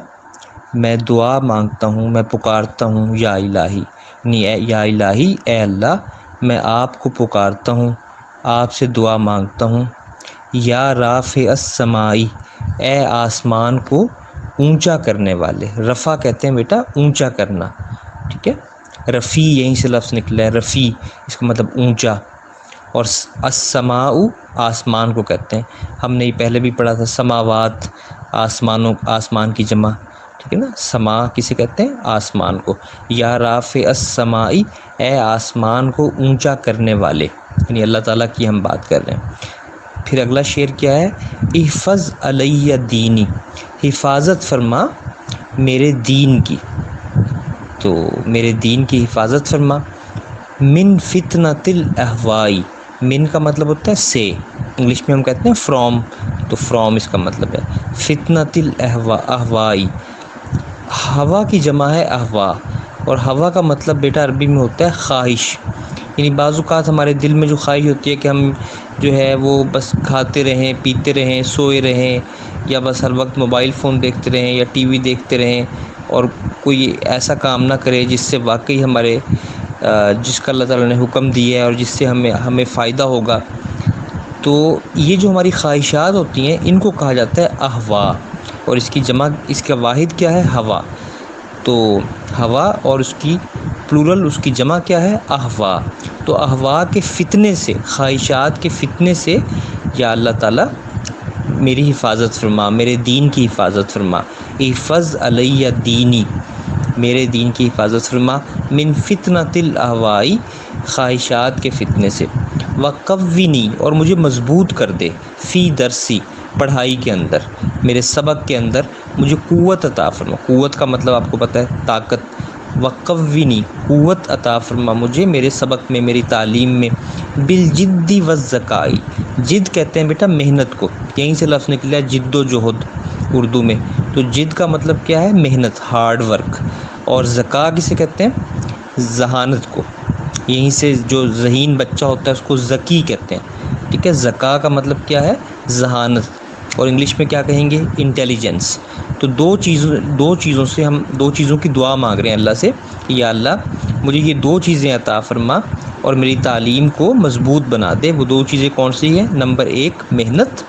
میں دعا مانگتا ہوں، میں پکارتا ہوں، یا الہی یعنی یا الہی اے اللہ میں آپ کو پکارتا ہوں، آپ سے دعا مانگتا ہوں. یا رافع السمائی اے آسمان کو اونچا کرنے والے. رفع کہتے ہیں بیٹا اونچا کرنا، ٹھیک ہے. رفیع یہیں سے لفظ نکلا ہے، رفیع اس کا مطلب اونچا. اور السماء آسمان کو کہتے ہیں. ہم نے یہ پہلے بھی پڑھا تھا، سماوات آسمان کی جمع، ٹھیک ہے نا. سما کسے کہتے ہیں؟ آسمان کو. یا رافع السمائی اے آسمان کو اونچا کرنے والے، یعنی اللہ تعالیٰ کی ہم بات کر رہے ہیں. پھر اگلا شعر کیا ہے؟ احفظ علی دینی، حفاظت فرما میرے دین کی، تو میرے دین کی حفاظت فرما. من فتنۃ الاہوائی، من کا مطلب ہوتا ہے سے، انگلش میں ہم کہتے ہیں فرام، تو فرام اس کا مطلب ہے. فتنۃ الاہوائی، ہوا کی جمع ہے اہوا، اور ہوا کا مطلب بیٹا عربی میں ہوتا ہے خواہش. یعنی بعض اوقات ہمارے دل میں جو خواہش ہوتی ہے کہ ہم جو ہے وہ بس کھاتے رہیں، پیتے رہیں، سوئے رہیں، یا بس ہر وقت موبائل فون دیکھتے رہیں یا ٹی وی دیکھتے رہیں، اور کوئی ایسا کام نہ کرے جس سے واقعی ہمارے جس کا اللہ تعالیٰ نے حکم دیا ہے اور جس سے ہمیں فائدہ ہوگا. تو یہ جو ہماری خواہشات ہوتی ہیں ان کو کہا جاتا ہے اہوا، اور اس کی جمع، اس کا واحد کیا ہے؟ ہوا. تو ہوا اور اس کی پلورل، اس کی جمع کیا ہے؟ اہوا. تو اہوا کے فتنے سے، خواہشات کے فتنے سے یا اللہ تعالیٰ میری حفاظت فرما، میرے دین کی حفاظت فرما. احفظ علی دینی، میرے دین کی حفاظت فرما، من فتنۃ الاہوائی خواہشات کے فتنے سے، وقوینی اور مجھے مضبوط کر دے، فی درسی پڑھائی کے اندر، میرے سبق کے اندر مجھے قوت عطا فرما، قوت کا مطلب آپ کو پتہ ہے طاقت، وقوینی قوت عطا فرما مجھے میرے سبق میں، میری تعلیم میں، بالجدی والذکائی، جد کہتے ہیں بیٹا محنت کو، یہیں سے لفظ نکلا جد و جہد اردو میں، تو جد کا مطلب کیا ہے محنت، ہارڈ ورک، اور ذکا کسے کہتے ہیں ذہانت کو، یہیں سے جو ذہین بچہ ہوتا ہے اس کو ذکی کہتے ہیں، ٹھیک ہے، ذکا کا مطلب کیا ہے ذہانت، اور انگلش میں کیا کہیں گے انٹیلیجنس، تو دو چیزوں سے ہم دو چیزوں کی دعا مانگ رہے ہیں اللہ سے، یا اللہ مجھے یہ دو چیزیں عطا فرما اور میری تعلیم کو مضبوط بنا دے، وہ دو چیزیں کون سی ہیں، نمبر ایک محنت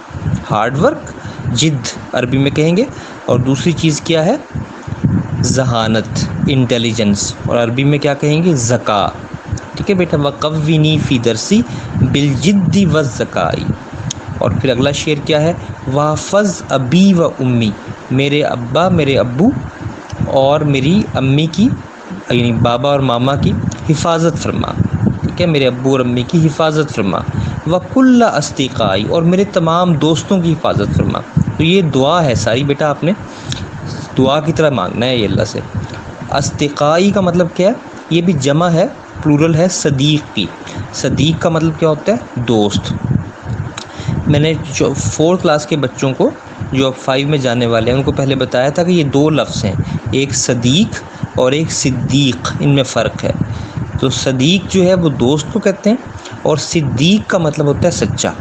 ہارڈ ورک جد عربی میں کہیں گے، اور دوسری چیز کیا ہے ذہانت انٹیلیجنس، اور عربی میں کیا کہیں گے ذکا، ٹھیک ہے بیٹا، وقوینی فی درسی بالجد والذکائی، اور پھر اگلا شعر کیا ہے، واحفظ ابی و امی، میرے ابا میرے ابو اور میری امی کی یعنی بابا اور ماما کی حفاظت فرما، ٹھیک ہے، میرے ابو اور امی کی حفاظت فرما، وکل اصدقائی اور میرے تمام دوستوں کی حفاظت فرما، تو یہ دعا ہے ساری بیٹا، آپ نے دعا کی طرح مانگنا ہے یہ اللہ سے۔ اصدقائی کا مطلب کیا ہے، یہ بھی جمع ہے پلورل ہے صدیق کی، صدیق کا مطلب کیا ہوتا ہے دوست، میں نے جو 4 کلاس کے بچوں کو جو اب 5 میں جانے والے ہیں ان کو پہلے بتایا تھا کہ یہ دو لفظ ہیں، ایک صدیق اور ایک صدیق، ان میں فرق ہے، تو صدیق جو ہے وہ دوست کو کہتے ہیں، اور صدیق کا مطلب ہوتا ہے سچا،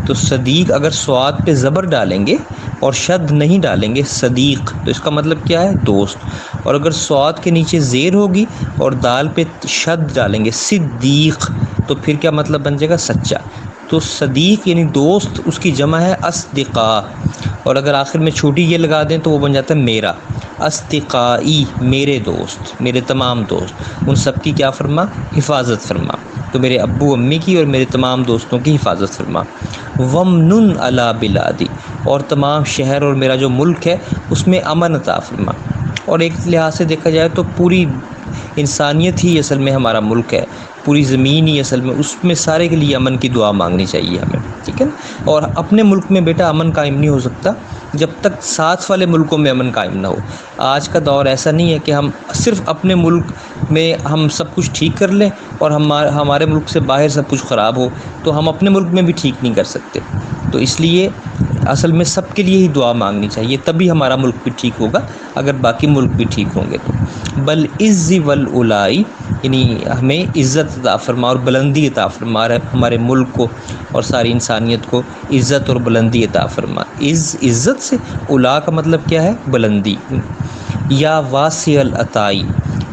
تو صدیق اگر صاد پہ زبر ڈالیں گے اور شد نہیں ڈالیں گے صدیق، تو اس کا مطلب کیا ہے دوست، اور اگر صاد کے نیچے زیر ہوگی اور دال پہ شد ڈالیں گے صدیق، تو پھر کیا مطلب بن جائے گا سچا، تو صدیق یعنی دوست اس کی جمع ہے اصدقاء، اور اگر آخر میں چھوٹی یہ لگا دیں تو وہ بن جاتا ہے میرا، اصدقائی میرے دوست، میرے تمام دوست، ان سب کی کیا فرما حفاظت فرما، تو میرے ابو امی کی اور میرے تمام دوستوں کی حفاظت فرما، ومنن علی بلادی اور تمام شہر اور میرا جو ملک ہے اس میں امن عطا فرما، اور ایک لحاظ سے دیکھا جائے تو پوری انسانیت ہی اصل میں ہمارا ملک ہے، پوری زمین ہی اصل میں، اس میں سارے کے لیے امن کی دعا مانگنی چاہیے ہمیں، ٹھیک ہے نا، اور اپنے ملک میں بیٹا امن قائم نہیں ہو سکتا جب تک ساتھ والے ملکوں میں امن قائم نہ ہو، آج کا دور ایسا نہیں ہے کہ ہم صرف اپنے ملک میں ہم سب کچھ ٹھیک کر لیں اور ہمارے ملک سے باہر سب کچھ خراب ہو، تو ہم اپنے ملک میں بھی ٹھیک نہیں کر سکتے، تو اس لیے اصل میں سب کے لیے ہی دعا مانگنی چاہیے، تبھی ہمارا ملک بھی ٹھیک ہوگا، اگر باقی ملک بھی ٹھیک ہوں گے تو، بل عز والاولائی یعنی ہمیں عزت عطا فرما اور بلندی عطا فرما، ہمارے ملک کو اور ساری انسانیت کو عزت اور بلندی عطا فرما، عزت سے، اولا کا مطلب کیا ہے بلندی، یا واسع العطائی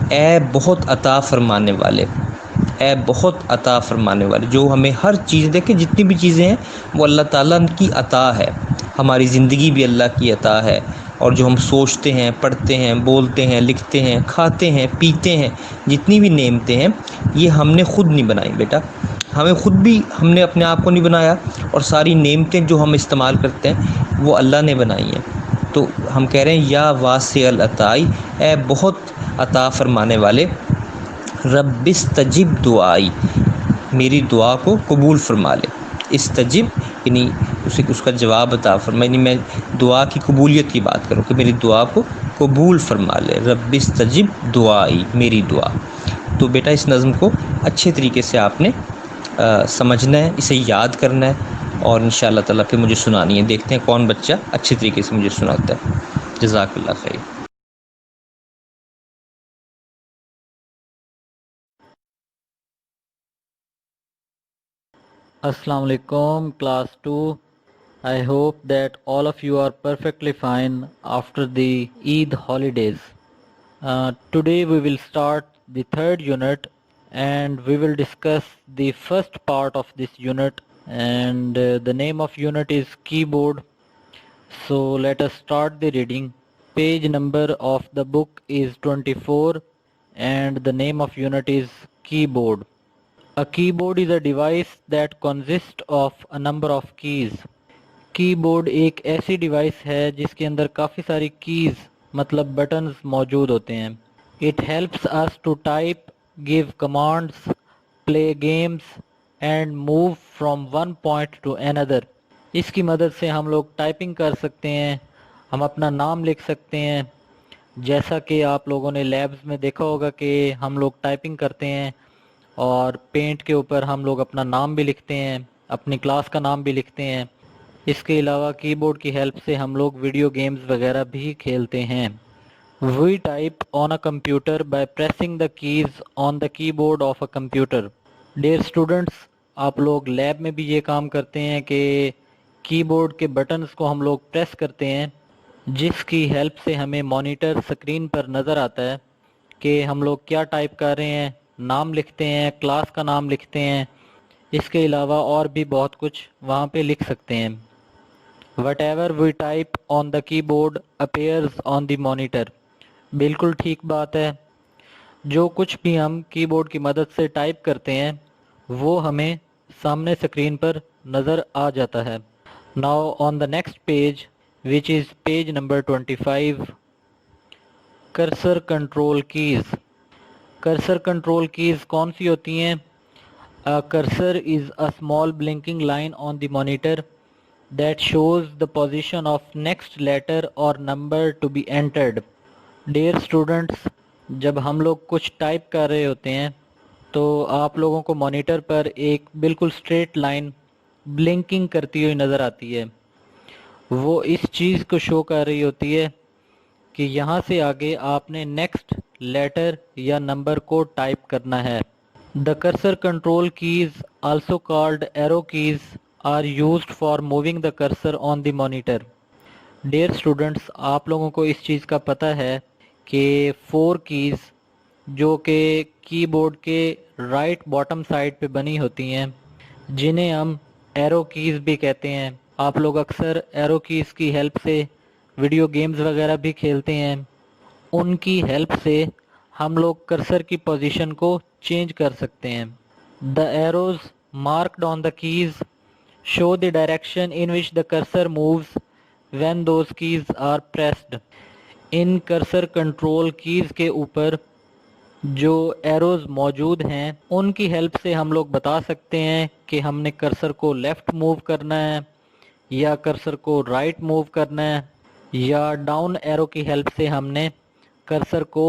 اے بہت عطا فرمانے والے، اے بہت عطا فرمانے والے، جو ہمیں ہر چیز، دیکھیں جتنی بھی چیزیں ہیں وہ اللہ تعالیٰ کی عطا ہے، ہماری زندگی بھی اللہ کی عطا ہے، اور جو ہم سوچتے ہیں پڑھتے ہیں بولتے ہیں لکھتے ہیں کھاتے ہیں پیتے ہیں، جتنی بھی نعمتیں ہیں یہ ہم نے خود نہیں بنائی بیٹا، ہمیں خود بھی ہم نے اپنے آپ کو نہیں بنایا، اور ساری نعمتیں جو ہم استعمال کرتے ہیں وہ اللہ نے بنائی ہیں، تو ہم کہہ رہے ہیں یا واسع العطائی اے بہت عطا فرمانے والے، رب استجب دعائی میری دعا کو قبول فرما لے، استجب یعنی اس کا جواب عطا فرما، یعنی میں دعا کی قبولیت کی بات کروں کہ میری دعا کو قبول فرما لے، رب استجب دعائی میری دعا، تو بیٹا اس نظم کو اچھے طریقے سے آپ نے سمجھنا ہے، اسے یاد کرنا ہے، اور انشاءاللہ تعالیٰ پھر مجھے سنانی ہے، دیکھتے ہیں کون بچہ اچھے طریقے سے مجھے سناتا ہے، جزاک اللہ خیر۔ Assalamu alaikum, class 2. I hope that all of you are perfectly fine after the Eid holidays. Today we will start the third unit and we will discuss the first part of this unit, and the name of unit is keyboard. So let us start the reading. Page number of the book is 24 and the name of unit is keyboard. A keyboard is a device that consists of a number of keys. کی board ایک ایسی device ہے جس کے اندر کافی ساری keys مطلب buttons موجود ہوتے ہیں. It helps us to type, give commands, play games and move from one point to another. اس کی مدد سے ہم لوگ ٹائپنگ کر سکتے ہیں، ہم اپنا نام لکھ سکتے ہیں، جیسا کہ آپ لوگوں نے لیبز میں دیکھا ہوگا کہ ہم لوگ ٹائپنگ کرتے ہیں اور پینٹ کے اوپر ہم لوگ اپنا نام بھی لکھتے ہیں، اپنی کلاس کا نام بھی لکھتے ہیں. اس کے علاوہ کی بورڈ کی ہیلپ سے ہم لوگ ویڈیو گیمز وغیرہ بھی کھیلتے ہیں. We type on a computer by pressing the keys on the keyboard of a computer. Dear students, آپ لوگ لیب میں بھی یہ کام کرتے ہیں کہ کی بورڈ کے بٹنز کو ہم لوگ پریس کرتے ہیں، جس کی ہیلپ سے ہمیں مانیٹر سکرین پر نظر آتا ہے کہ ہم لوگ کیا ٹائپ کر رہے ہیں، نام لکھتے ہیں، کلاس کا نام لکھتے ہیں. اس کے علاوہ اور بھی بہت کچھ وہاں پہ لکھ سکتے ہیں. Whatever we type on the keyboard appears on the monitor. بالکل ٹھیک بات ہے، جو کچھ بھی ہم کی بورڈ کی مدد سے ٹائپ کرتے ہیں وہ ہمیں سامنے اسکرین پر نظر آ جاتا ہے. Now on the next page, which is page number 25, cursor control keys. Cursor control keys کون سی ہوتی ہیں؟ A cursor is a small blinking line on the monitor that shows the position of next letter or number to be entered. Dear students, جب ہم لوگ کچھ type کر رہے ہوتے ہیں تو آپ لوگوں کو مانیٹر پر ایک بالکل اسٹریٹ لائن بلنکنگ کرتی ہوئی نظر آتی ہے. وہ اس چیز کو شو کر رہی ہوتی ہے کہ یہاں سے آگے آپ نے نیکسٹ لیٹر یا نمبر کو ٹائپ کرنا ہے. The cursor control keys, also called arrow keys, are used for moving the cursor on the monitor. Dear students, آپ لوگوں کو اس چیز کا پتہ ہے کہ 4 کیز جو کہ کی بورڈ کے رائٹ باٹم سائڈ پہ بنی ہوتی ہیں، جنہیں ہم ایرو کیز بھی کہتے ہیں. آپ لوگ اکثر ایرو کیز کی ہیلپ سے ویڈیو گیمز وغیرہ بھی کھیلتے ہیں. ان کی ہیلپ سے ہم لوگ کرسر کی پوزیشن کو چینج کر سکتے ہیں. The arrows marked on the keys show the direction in which the cursor moves when those keys are pressed. In cursor control keys کے اوپر جو ایروز موجود ہیں ان کی ہیلپ سے ہم لوگ بتا سکتے ہیں کہ ہم نے کرسر کو لیفٹ موو کرنا ہے یا کرسر کو رائٹ موو کرنا ہے یا ڈاؤن ایرو کی ہیلپ سے ہم نے کرسر کو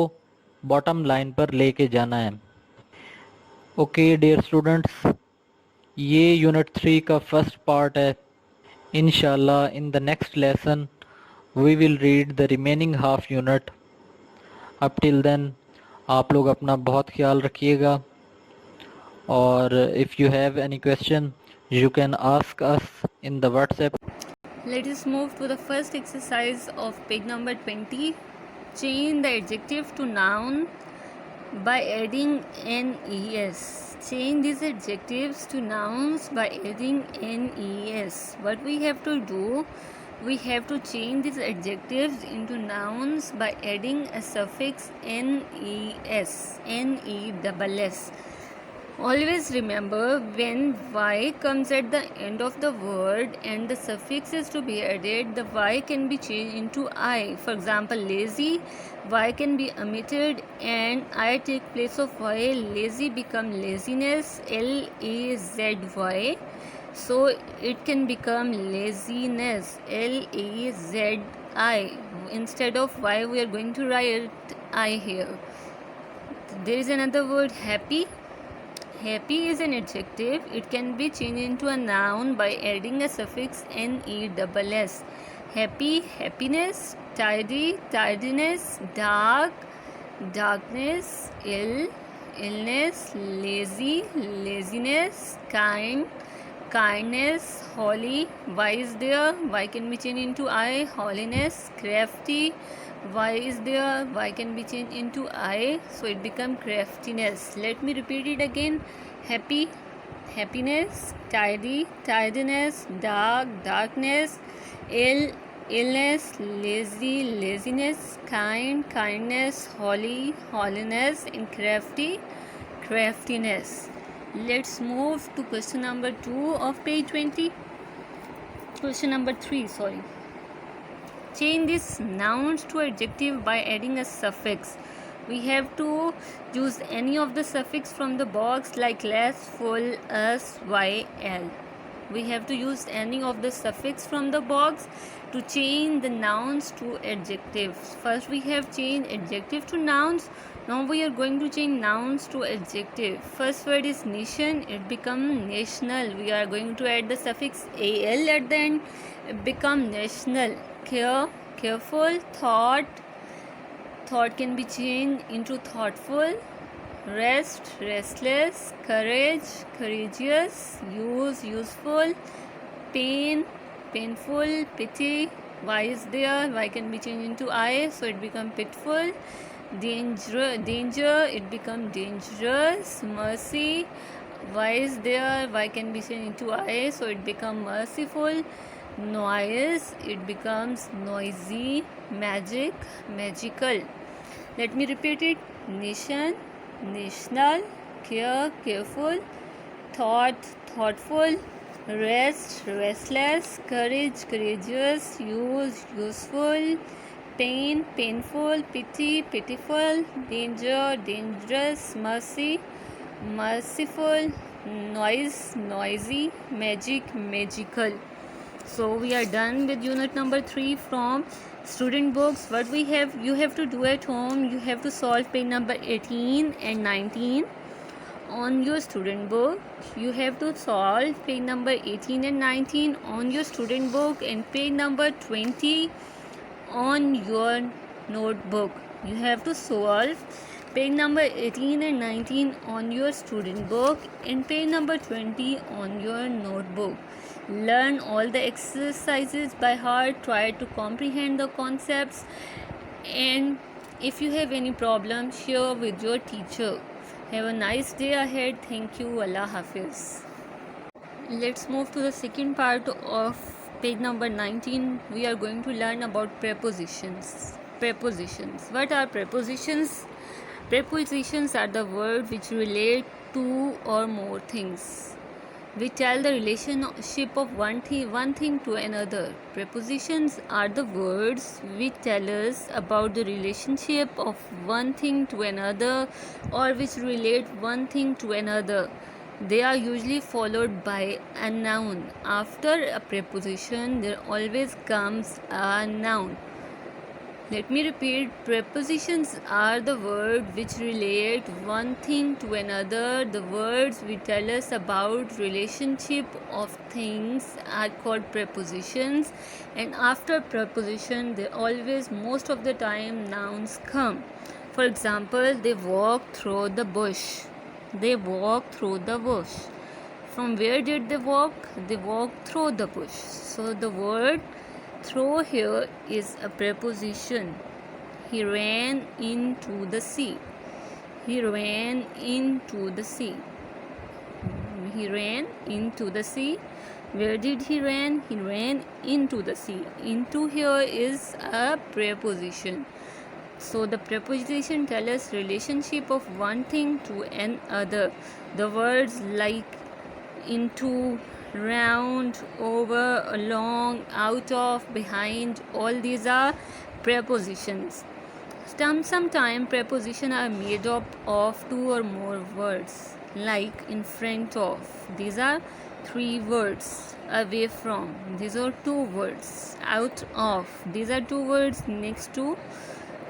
باٹم لائن پر لے کے جانا ہے. اوکے ڈیئر اسٹوڈنٹس، یہ یونٹ 3 کا فرسٹ پارٹ ہے. انشاءاللہ in the next lesson we will read the remaining half unit. Up till then آپ لوگ اپنا بہت خیال رکھیے گا، اور if you have any question you can ask us in the WhatsApp. Let us move to the first exercise of page number 20. Change the adjective to noun by adding NES. Change these adjectives to nouns by adding NES. What we have to do, we have to change these adjectives into nouns by adding a suffix NES, N-E-S-S. Always remember, when Y comes at the end of the word and the suffix is to be added, the Y can be changed into I. For example, lazy, Y can be omitted and I take place of Y. Lazy become laziness, L-A-Z-Y. So it can become laziness, L-A-Z-I. Instead of Y, we are going to write I here. There is another word, happy. Happy is an adjective. It can be changed into a noun by adding a suffix NESS. Happy, happiness. Tidy, tidiness. Dark, darkness. Ill, illness. Lazy, laziness. Kind, kindness. Holy, Y is there. Y can be changed into I. Holiness. Crafty, Y is there, Y can be changed into I, so it becomes craftiness. Let me repeat it again. Happy, happiness. Tidy, tidiness. Dark, darkness. Ill, illness. Lazy, laziness. Kind, kindness. Holy, holiness. And crafty, craftiness. Let's move to question number 2 of page 20. Question number 3, sorry. Change these nouns to adjective by adding a suffix. we have to use any of the suffix from the box like less, full, us, yl. We have to use any of the suffix from the box to change the nouns to adjectives. First we have changed adjective to nouns. Now we are going to change nouns to adjective. First word is nation, it become national. We are going to add the suffix al at the end, it become national. Care, careful. Thought can be changed into thoughtful. Rest, restless. Courage, courageous. Use, useful. Pain, painful. Pity, why is there? Why can be changed into I, so it become pitful. Danger, it become dangerous. Mercy, why is there? Why can be changed into I, so it become merciful. Noise, it becomes noisy. Magic, magical. Let me repeat it. Nation, national. Care, careful. Thought, thoughtful. Rest, restless. Courage, courageous. Use, useful. Pain, painful. Pity, pitiful. Danger, dangerous. Mercy, merciful. Noise, noisy. Magic, magical. So we are done with unit number 3 from student books. What we have, you have to do at home, you have to solve page number 18 and 19 on your student book. You have to solve page number 18 and 19 on your student book and page number 20 on your notebook. You have to solve page number 18 and 19 on your student book and page number 20 on your notebook. Learn all the exercises by heart, try to comprehend the concepts, and if you have any problem, share with your teacher. Have a nice day ahead. Thank you. Allah Hafiz. Let's move to the second part of page number 19. We are going to learn about prepositions. Prepositions. What are prepositions? Prepositions are the words which relate to or more things. We tell the relationship of one thing to another. Prepositions are the words which tell us about the relationship of one thing to another or which relate one thing to another. They are usually followed by a noun. After a preposition, there always comes a noun. Let me repeat. Prepositions are the words which relate one thing to another. The words which tell us about relationship of things are called prepositions. And after preposition, they always, most of the time, nouns come. For example, they walk through the bush. They walk through the bush. From where did they walk? They walked through the bush. So the word through here is a preposition. He ran into the sea. He ran into the sea. He ran into the sea. Where did he ran? He ran into the sea. Into here is a preposition. So the preposition tell us relationship of one thing to another. The words like into, round, over, along, out of, behind, all these are prepositions. Sometimes prepositions are made up of two or more words, like in front of. These are 3 words. Away from. These are 2 words. Out of. These are 2 words. Next to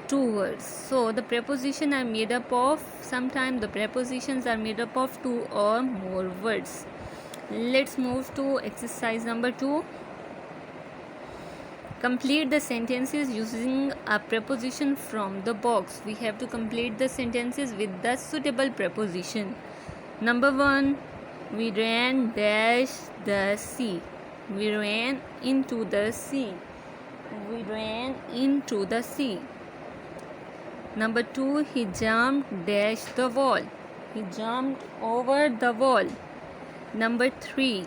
2 words. So the prepositions are made up of, sometimes the prepositions are made up of 2 or more words. Let's move to exercise number 2. Complete the sentences using a preposition from the box. We have to complete the sentences with the suitable preposition. Number 1. We ran dash the sea. We ran into the sea. We ran into the sea. Number 2. He jumped dash the wall. He jumped over the wall. Number 3.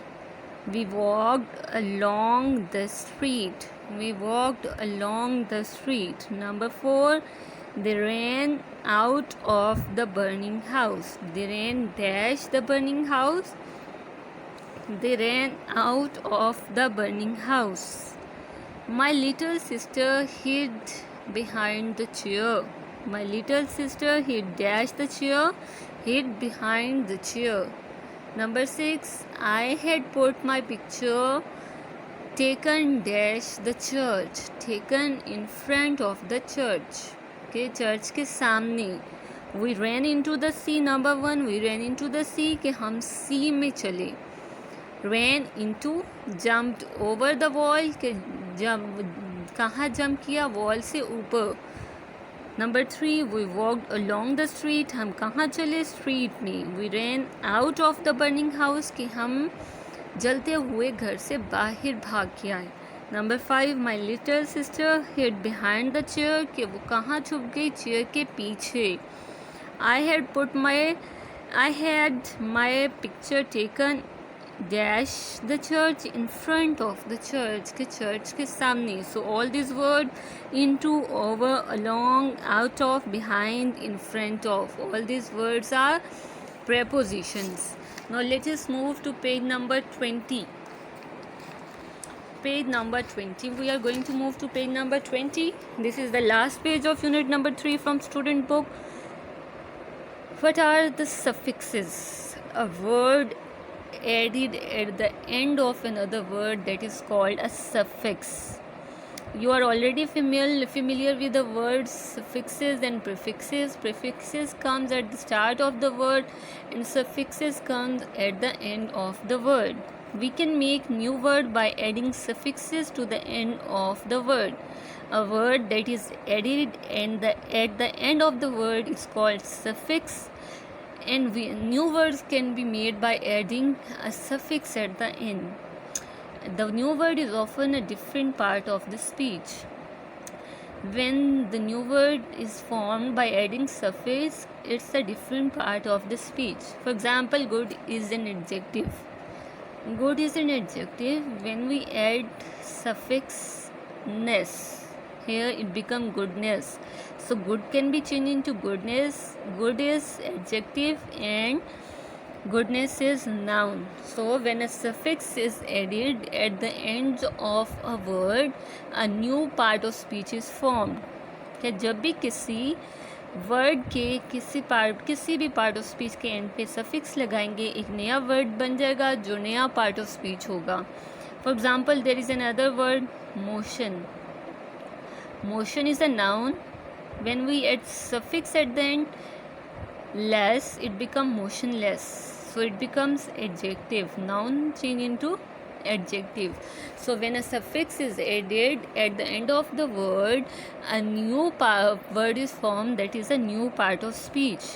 We walked along the street. We walked along the street. Number 4. They ran out of the burning house. They ran dash the burning house. They ran out of the burning house. My little sister hid behind the chair. My little sister hid dash the chair, hid behind the chair. Number 6, I had put my picture taken dash the church, taken in front of the church. Okay, church के सामने. We ran into the sea. Number 1, we ran into the sea कि हम sea में चले. Ran into, jumped over the wall कि कहाँ jump किया, wall से ऊपर. Number 3, we walked along the street. हम कहाँ चले, street में. We ran out of the burning house कि हम जलते हुए घर से बाहर भाग के आए. Number 5, my little sister hid behind the chair कि वो कहाँ छुप गई, चेयर के पीछे. I had my picture taken dash the church in front of the church के church के सामने. So all these words, into, over, along, out of, behind, in front of, all these words are prepositions. Now let us move to page number 20. Page number 20. We are going to move to page number 20. This is the last page of unit number 3 from student book. What are the suffixes? A word added at the end of another word, that is called a suffix. You are already familiar with the words suffixes and prefixes. Prefixes comes at the start of the word and suffixes comes at the end of the word. We can make new word by adding suffixes to the end of the word. A word that is added at the end of the word is called suffix, and new words can be made by adding a suffix at the end. The new word is often a different part of the speech. When the new word is formed by adding suffix, it's a different part of the speech. For example, good is an adjective. Good is an adjective. When we add suffix ness, here it becomes goodness. So good can be changed into goodness. Good is adjective and goodness is noun. So when a suffix is added at the end of a word, a new part of speech is formed. कि जब भी किसी word के किसी भी part of speech के end पे suffix लगाएंगे, एक नया वर्ड बन जाएगा जो नया पार्ट ऑफ स्पीच होगा. For example, there is another word motion. Motion is a noun. When we add suffix at the end, less, it becomes motionless. So it becomes adjective. Noun change into adjective. So when a suffix is added at the end of the word, a new word is formed, that is a new part of speech.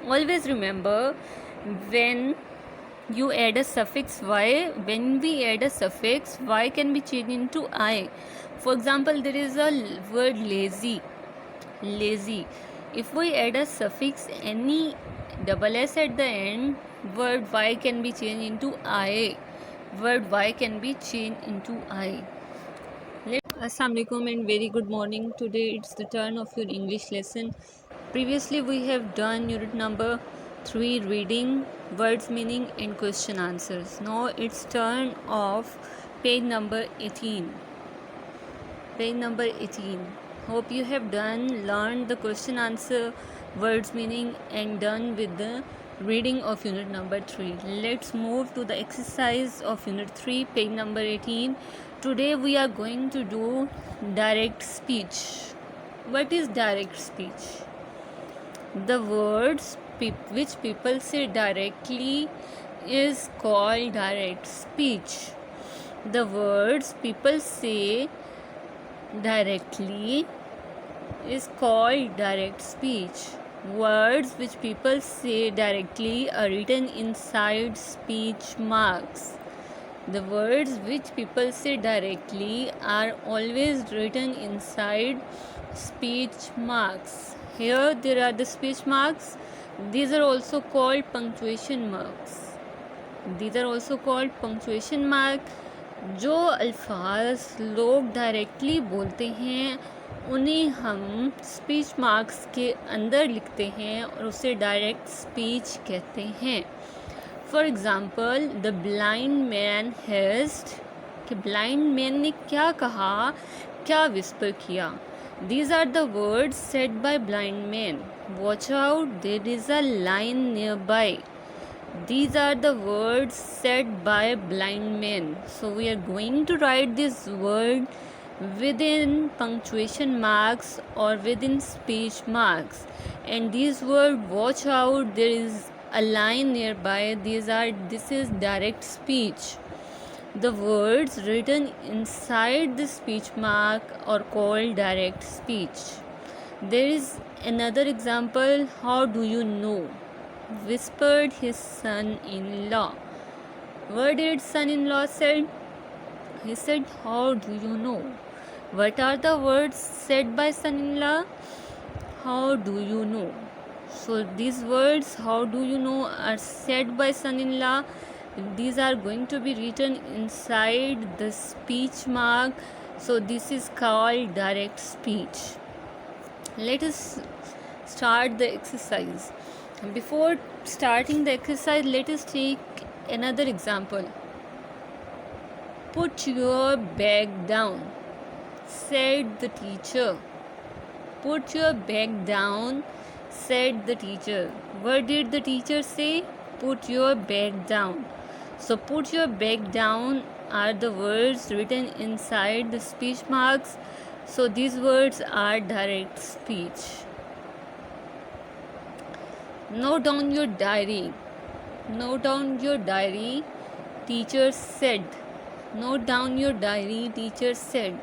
Always remember, when you add a suffix y, when we add a suffix, y can be changed into I. For example, there is a word lazy. If we add a suffix any double s at the end, word y can be changed into I. Word y can be changed into I. Assalamu alaikum and very good morning. Today it's the turn of your English lesson. Previously we have done unit number 3, reading, words meaning and question answers. Now it's turn of page number 18. Page number 18. Hope you have learned the question answer, words meaning and done with the reading of unit number 3. Let's move to the exercise of unit 3, page number 18. Today we are going to do direct speech. What is direct speech? The words which people say directly is called direct speech. The words people say directly is called direct speech. Words which people say directly are written inside speech marks. The words which people say directly are always written inside speech marks. Here there are the speech marks. These are also called punctuation marks. जो अल्फाज लोग directly बोलते हैं उन्हें हम speech marks के अंदर लिखते हैं और उसे डायरेक्ट स्पीच कहते हैं. For example, the blind man hedged, कि ब्लाइंड मैन ने क्या कहा, क्या विस्पर किया. These are the words said by blind men. Watch out, there is a lion nearby. These are the words said by blind men. So we are going to write this word within punctuation marks or within speech marks. And these word, watch out, there is a lion nearby, this is direct speech. The words written inside the speech mark are called direct speech. There is another example. How do you know? Whispered his son-in-law. What did son-in-law said? He said, how do you know? What are the words said by son-in-law? How do you know? So these words, how do you know, are said by son-in-law. These are going to be written inside the speech mark. So this is called direct speech. Let us start the exercise. Before starting the exercise, let us take another example. Put your bag down, said the teacher. Put your bag down, said the teacher. What did the teacher say? Put your bag down. So put your bag down are the words written inside the speech marks. So these words are direct speech. Note down your diary. Note down your diary, teacher said. Note down your diary, teacher said.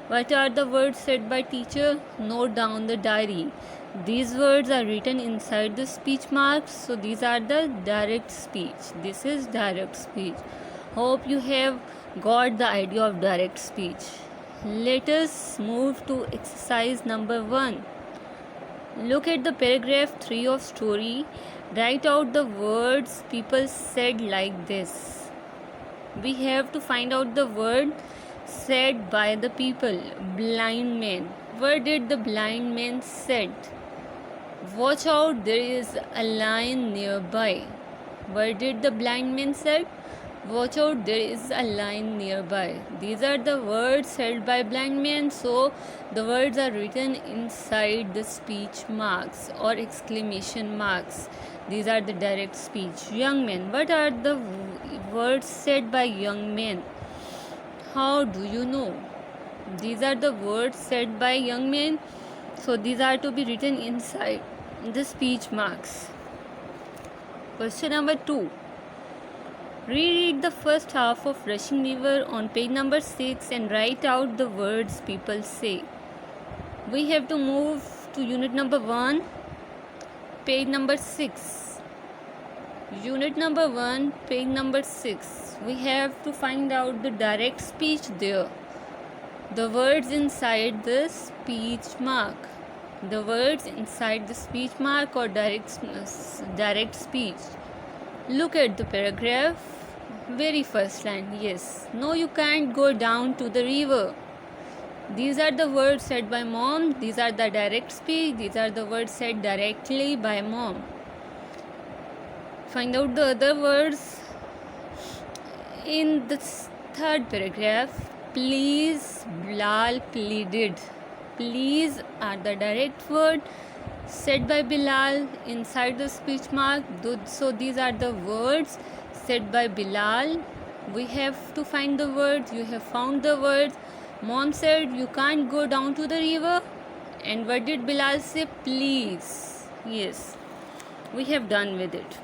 What are the words said by teacher? Note down the diary. These words are written inside the speech marks, so these are the direct speech. This is direct speech. Hope you have got the idea of direct speech. Let us move to exercise number 1. Look at the paragraph 3 of story. Write out the words people said like this. We have to find out the word said by the people. Blind man. What did the blind man said? Watch out, there is a lion nearby. What did the blind man said? Watch out, there is a lion nearby. These are the words said by blind men. So the words are written inside the speech marks or exclamation marks. These are the direct speech. Young men. What are the words said by young men? How do you know? These are the words said by young men. So these are to be written inside the speech marks. Question number 2. Reread the first half of Rushing River on page number 6 and write out the words people say. We have to move to unit number 1, page number 6. Unit number 1, page number 6. We have to find out the direct speech there. The words inside the speech mark. The words inside the speech mark or direct speech. Look at the paragraph. Very first line. Yes. No, you can't go down to the river. These are the words said by mom. These are the direct speech. These are the words said directly by mom. Find out the other words. In the third paragraph, please, Bilal pleaded. Please are the direct word said by Bilal inside the speech mark. So these are the words said by Bilal. We have to find the words. You have found the words. Mom said you can't go down to the river. And what did Bilal say? Please. Yes, we have done with it.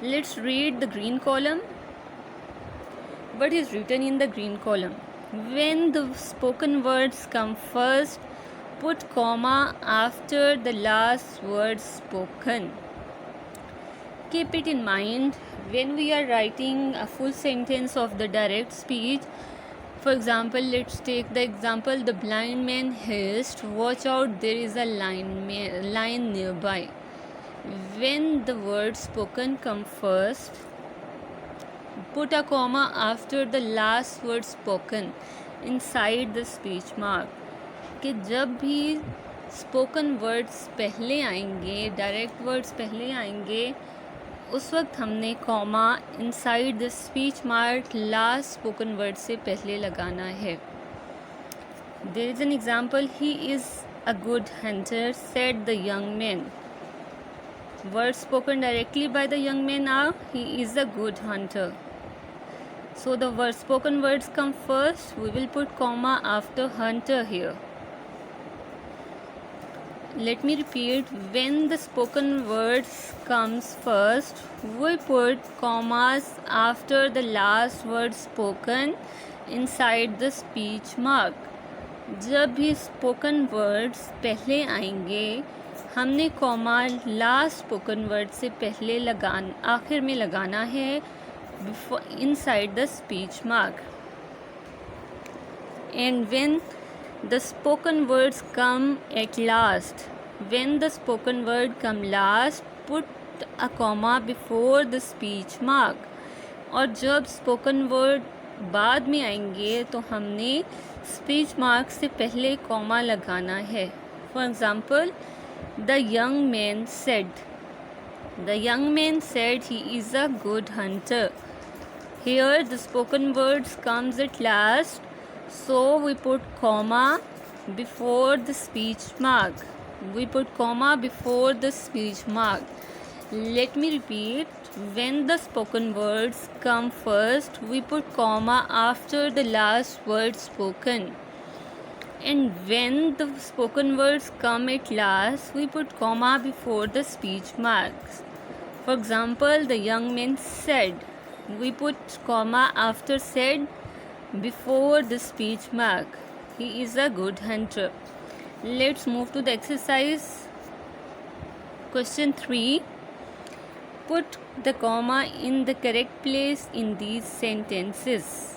Let's read the green column. What is written in the green column? When the spoken words come first, put comma after the last word spoken. Keep it in mind when we are writing a full sentence of the direct speech. For example, let's take the example, the blind man hissed, watch out, there is a lion nearby. When the words spoken come first, put a comma after the last word spoken inside the speech mark. कि जब भी spoken words पहले आएंगे, direct words पहले आएंगे, उस वक्त हमने comma inside the speech mark last spoken word से पहले लगाना है. There is an example, he is a good hunter, said the young man. Words spoken directly by the young man are, he is a good hunter. So the spoken words come first. We will put comma after hunter here. Let me repeat, when the spoken words comes first, we put commas after the last word spoken inside the speech mark. जब भी spoken words पहले आएंगे, हमने comma last spoken word से पहले आखिर में लगाना है inside the speech mark. And when the spoken words come at last, when the spoken word come last, put a comma before the speech mark. और जब spoken word बाद में आएंगे तो हमने speech mark से पहले comma लगाना है. For example, the young man said. The young man said he is a good hunter. Here the spoken words comes at last, so we put comma before the speech mark. We put comma before the speech mark. Let me repeat, when the spoken words come first, we put comma after the last word spoken. And when the spoken words come at last, we put comma before the speech marks. For example, the young man said. We put comma after said before the speech mark. He is a good hunter. Let's move to the exercise. Question 3. Put the comma in the correct place in these sentences.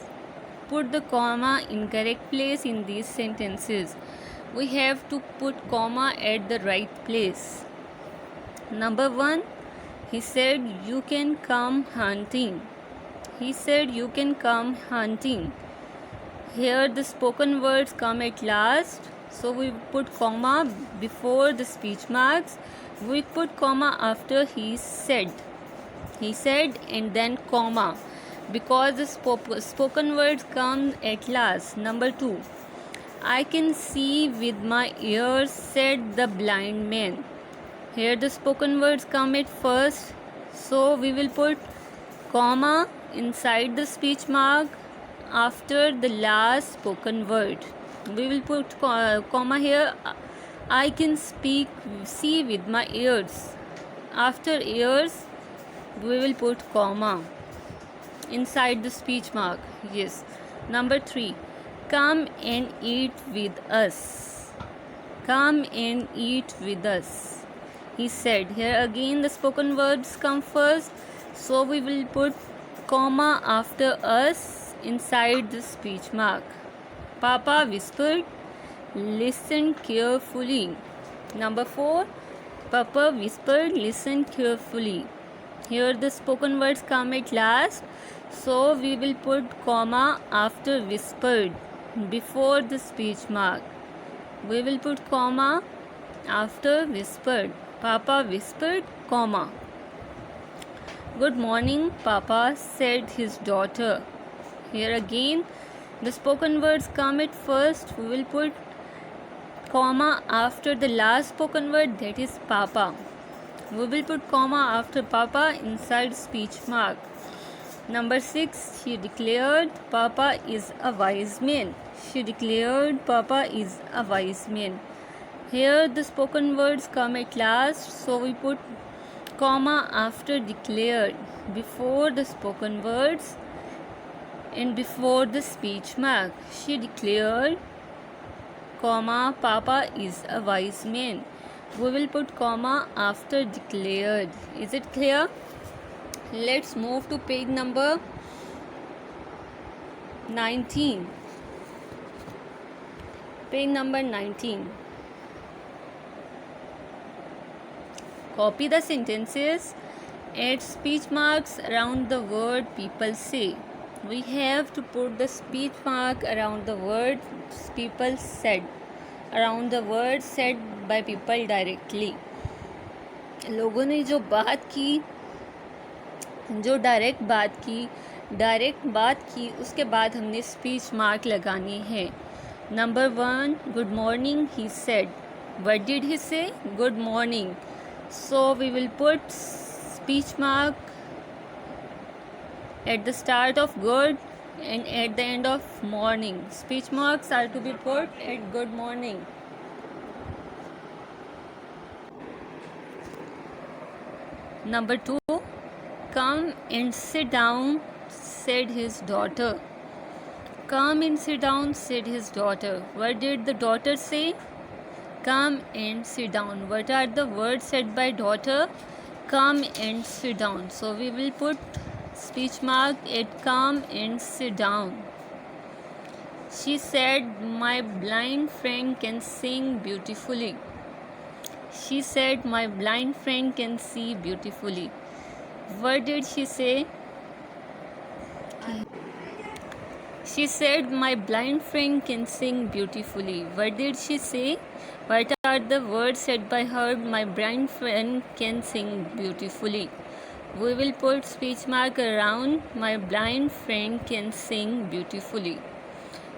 Put the comma in correct place in these sentences. We have to put comma at the right place. Number 1. He said you can come hunting. He said you can come hunting. Here the spoken words come at last, so we put comma before the speech marks. We put comma after he said. He said and then comma, because the spoken words come at last. Number 2. I can see with my ears, said the blind man. Here the spoken words come at first, so we will put comma inside the speech mark after the last spoken word. We will put comma here. I can see with my ears. After ears, we will put comma inside the speech mark. Yes. Number 3. Come and eat with us. Come and eat with us. He said. Here again the spoken words come first, so we will put comma after us inside the speech mark. Papa whispered, listen carefully. Number 4. Papa whispered, listen carefully. Here the spoken words come at last, so we will put comma after whispered before the speech mark. We will put comma after whispered. Papa whispered, comma. Good morning, Papa, said his daughter. Here again, the spoken words come at first. We will put comma after the last spoken word, that is Papa. We will put comma after Papa inside speech mark. Number 6. She declared, Papa is a wise man. She declared, Papa is a wise man. Here the spoken words come at last, so we put comma after declared before the spoken words and before the speech mark. She declared, comma, Papa is a wise man. We will put comma after declared. Is it clear? Let's move to page number 19. Page number 19. Copy the sentences, add speech marks around the word people say. We have to put the speech mark around the word people said, around the word said by people directly. लोगों ने जो बात की, जो direct बात की, उसके बाद हमने स्पीच मार्क लगानी है. Number 1, good morning, he said. What did he say? Good morning. So we will put speech mark at the start of good and at the end of morning. Speech marks are to be put at good morning. Number 2, come and sit down, said his daughter. Come and sit down, said his daughter. What did the daughter say? Come and sit down. What are the words said by daughter? Come and sit down. So we will put speech mark at come and sit down. She said, my blind friend can sing beautifully. She said, my blind friend can see beautifully. What did she say? She said, my blind friend can sing beautifully. What did she say? What are the words said by her? My blind friend can sing beautifully. We will put speech mark around my blind friend can sing beautifully.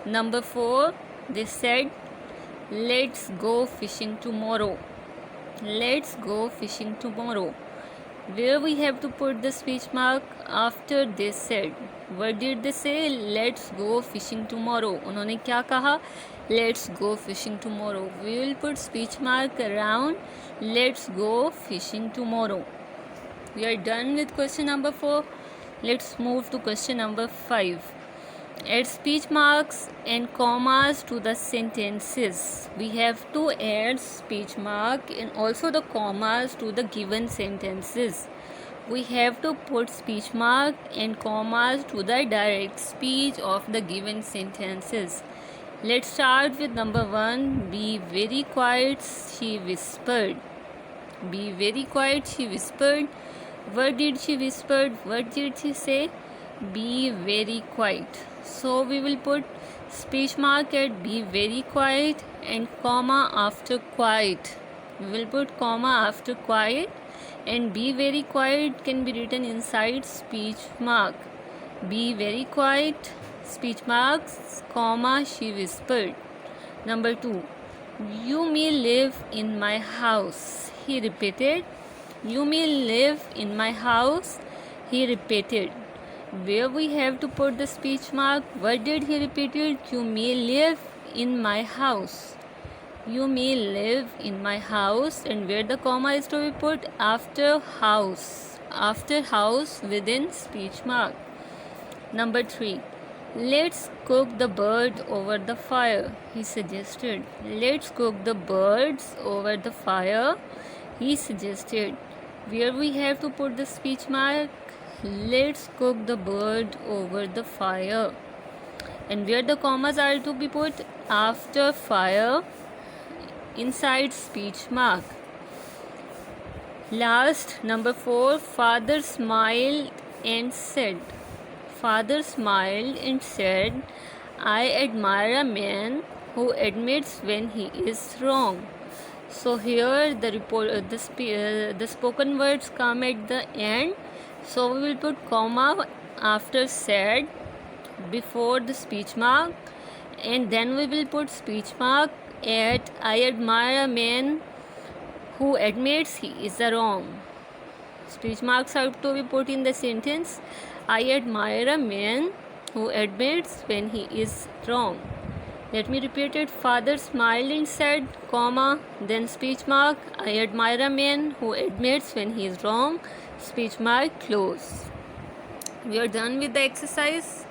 Number 4, they said, let's go fishing tomorrow. Let's go fishing tomorrow. Where we have to put the speech mark? After they said. What did they say? Let's go fishing tomorrow. उन्होंने क्या कहा? Let's go fishing tomorrow. We will put speech mark around let's go fishing tomorrow. We are done with question number 4. Let's move to question number 5. Add speech marks and commas to the sentences. We have to add speech mark and also the commas to the given sentences. We have to put speech mark and commas to the direct speech of the given sentences. Let's start with number 1. Be very quiet, she whispered. Be very quiet, she whispered. What did she whisper? What did she say? Be very quiet. So we will put speech mark at be very quiet and comma after quiet. We will put comma after quiet, and be very quiet can be written inside speech mark. Be very quiet, speech marks, comma, she whispered. Number 2, you may live in my house, he repeated. You may live in my house, he repeated. Where we have to put the speech mark? What did he repeated? You may live in my house. You may live in my house, and where the comma is to be put? After house. After house within speech mark. Number 3, let's cook the bird over the fire, he suggested. Let's cook the birds over the fire, he suggested. Where we have to put the speech mark? Let's cook the bird over the fire. And where the commas are to be put? After fire, inside speech mark. Last, number 4, father smiled and said. Father smiled and said, I admire a man who admits when he is wrong. So here the spoken words come at the end. So we will put comma after said before the speech mark, and then we will put speech mark at I admire a man who admits he is wrong. Speech marks are to be put in the sentence. I admire a man who admits when he is wrong. Let me repeat it. Father smiled and said, comma, then speech mark, I admire a man who admits when he is wrong, speech mark, close. We are done with the exercise.